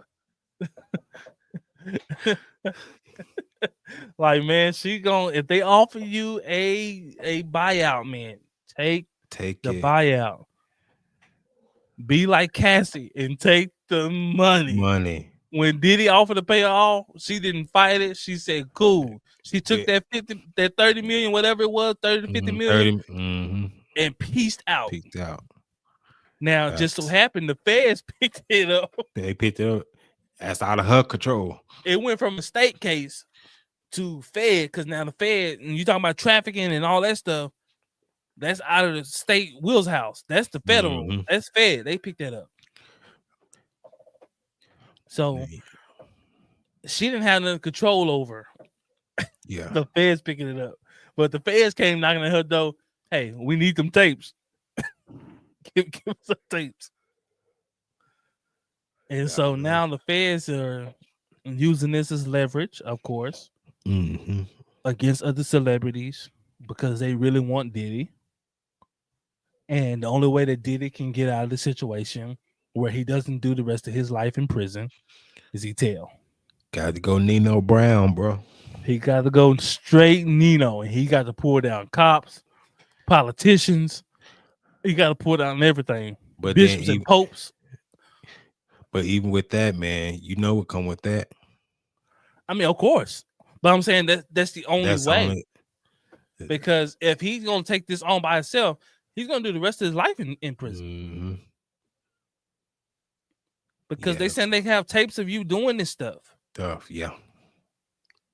Like man, she gonna if they offer you a buyout, man, take the buyout. Be like Cassie and take the money. When Diddy offered to pay her off, she didn't fight it. She said, "Cool." She took that 30 million, whatever it was, 30 to 50 million, and peaced out. Now, just so happened the feds picked it up. They picked it up. That's out of her control. It went from a state case to Fed because now the Fed, and you talking about trafficking and all that stuff, that's out of the state Will's house. That's the federal. That's Fed. They picked that up. So she didn't have no control over. Yeah, the Feds picking it up, but the Feds came knocking at her door. Hey, we need them tapes. give us some tapes. And so now the Feds are using this as leverage, of course, against other celebrities because they really want Diddy. And the only way that Diddy can get out of the situation where he doesn't do the rest of his life in prison is he tell. Got to go Nino Brown, bro. He got to go straight Nino, and he got to pull down cops, politicians. He got to pull down everything. But bishops and popes. But even with that, man, you know what come with that. I mean, of course. But I'm saying that's the only way. Because if he's going to take this on by himself, he's going to do the rest of his life in prison. Because they saying they have tapes of you doing this stuff. Yeah.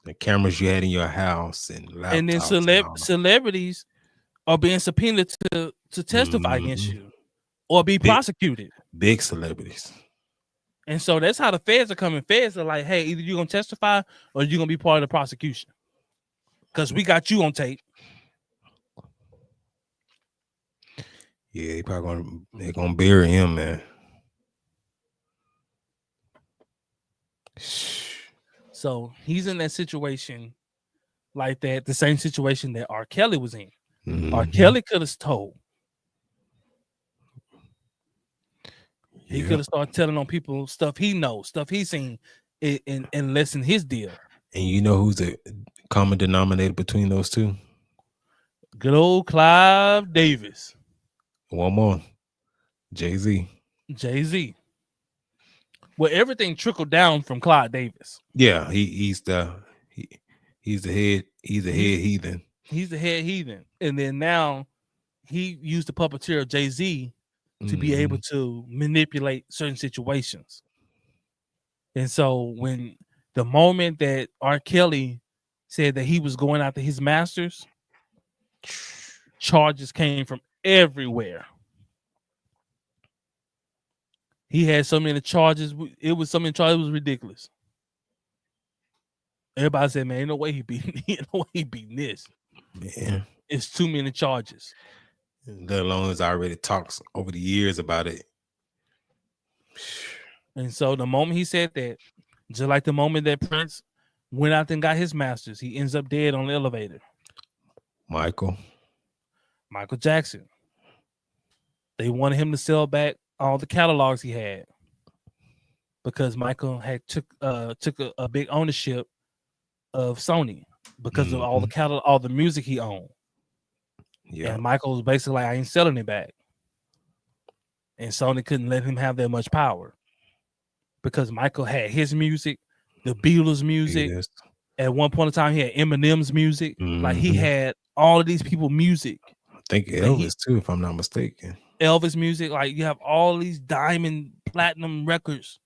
The cameras you had in your house and laptops. And then celebrities are being subpoenaed to testify against you or be prosecuted. Big celebrities. And so that's how the feds are coming. Feds are like, hey, either you're going to testify or you're going to be part of the prosecution. Because we got you on tape. Yeah, they're gonna bury him, man. So he's in that situation like that, the same situation that R. Kelly was in. R. Kelly could have told. He could have started telling on people stuff he knows, stuff he's seen, and lessen his deal. And you know who's the common denominator between those two? Good old Clive Davis. One more. Jay-Z. Well, everything trickled down from Clive Davis. Yeah, he's the head heathen. He's the head heathen. And then now he used the puppeteer of Jay-Z to be able to manipulate certain situations. And so when the moment that R. Kelly said that he was going after his masters, charges came from everywhere. He had so many charges. It was ridiculous. Everybody said, man, ain't no way he beating this. Man. It's too many charges. Let alone as I already talks over the years about it. And so the moment he said that, just like the moment that Prince went out and got his masters, he ends up dead on the elevator. Michael Jackson. They wanted him to sell back all the catalogs he had. because Michael had took a big ownership of Sony because of all the music he owned. Yeah. And Michael was basically like, I ain't selling it back. And Sony couldn't let him have that much power because Michael had his music, the Beatles music. Yes. At one point in time, he had Eminem's music. Like he had all of these people music. I think Elvis too, if I'm not mistaken. Elvis music, like you have all these diamond platinum records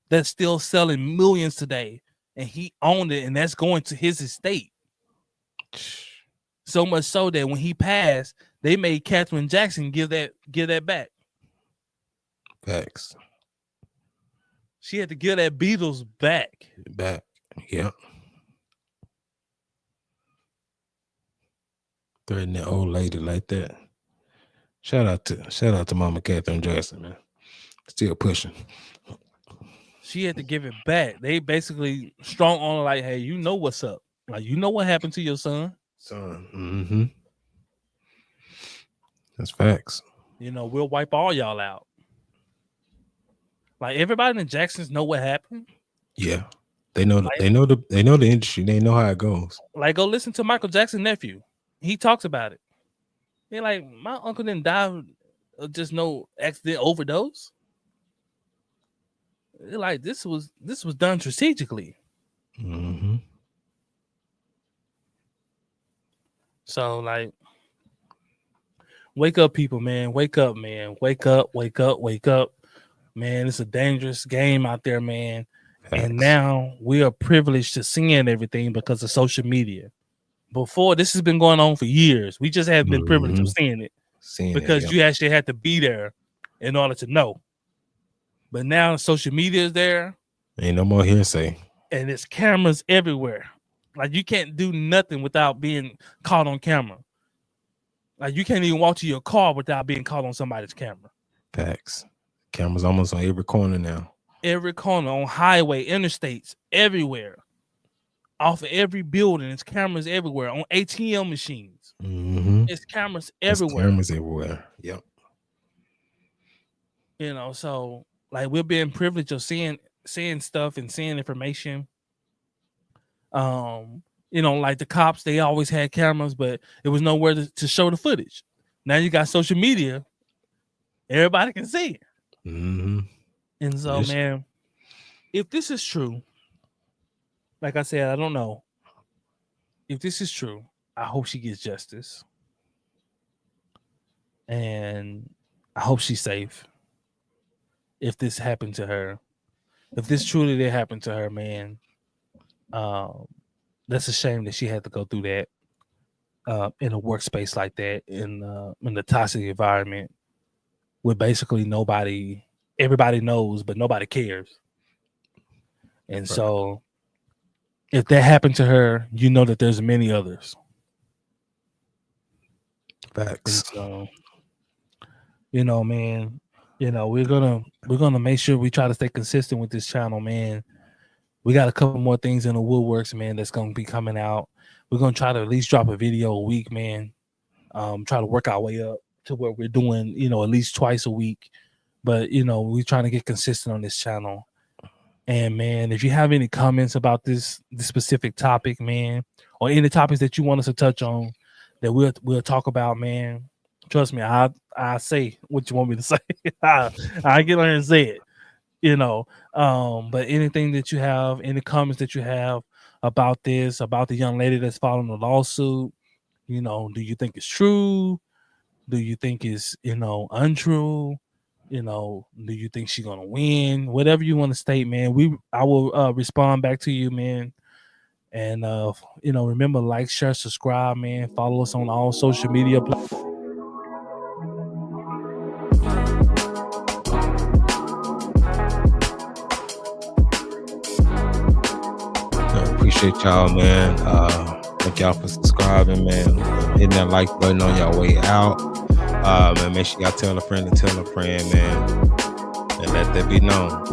that's still selling millions today, and he owned it, and that's going to his estate. So much so that when he passed, they made Katherine Jackson give that back. Facts. She had to give that Beatles back. Yeah. Threatening that old lady like that. Shout out to Mama Katherine Jackson, man. Still pushing. She had to give it back. They basically strong on like, hey, you know what's up. Like, you know what happened to your son. That's facts. You know, we'll wipe all y'all out. Like everybody in the Jacksons know what happened. Yeah. They know the industry. They know how it goes. Like, go listen to Michael Jackson's nephew. He talks about it. They're like, my uncle didn't die of just no accident overdose. They're like, this was done strategically. So, like, wake up, people, man. Wake up, man. Wake up, wake up, wake up. Man, it's a dangerous game out there, man. Thanks. And now we are privileged to seeing everything because of social media. Before, this has been going on for years. We just haven't been privileged of seeing it. Because you actually had to be there in order to know. But now social media is there. Ain't no more hearsay. And there's cameras everywhere. Like, you can't do nothing without being caught on camera. Like, you can't even walk to your car without being caught on somebody's camera. Facts. Cameras almost on every corner now. Every corner, on highway, interstates, everywhere. Off of every building, there's cameras everywhere. On ATM machines, there's cameras everywhere. Yep. You know, so like we're being privileged of seeing stuff and seeing information. You know, like the cops, they always had cameras, but it was nowhere to show the footage. Now you got social media, everybody can see it. And so, man, if this is true, like I said, I don't know. If this is true, I hope she gets justice. And I hope she's safe. If this happened to her. If this truly did happen to her, man, that's a shame that she had to go through that in a workspace like that, in the toxic environment where basically everybody knows, but nobody cares. And so if that happened to her, you know that there's many others. Facts. And so, you know, man, you know, we're gonna make sure we try to stay consistent with this channel, man. We got a couple more things in the woodworks, man, that's gonna be coming out. We're gonna try to at least drop a video a week, man. Try to work our way up to where we're doing, you know, at least twice a week. But you know, we're trying to get consistent on this channel. And man, if you have any comments about this specific topic, man, or any topics that you want us to touch on that we'll talk about, man, trust me, I say what you want me to say. I get on here and say it, you know. But anything that you have, any comments that you have about this, about the young lady that's filing the lawsuit, you know, do you think it's true? Do you think it's, you know, untrue? You know, do you think she's gonna win? Whatever you want to state, man, I will respond back to you, man. And you know, remember, like, share, subscribe, man. Follow us on all social media platforms. Appreciate y'all, man. Thank y'all for subscribing, man. Hitting that like button on y'all way out. And make sure y'all tell a friend to tell a friend, man, and let that be known.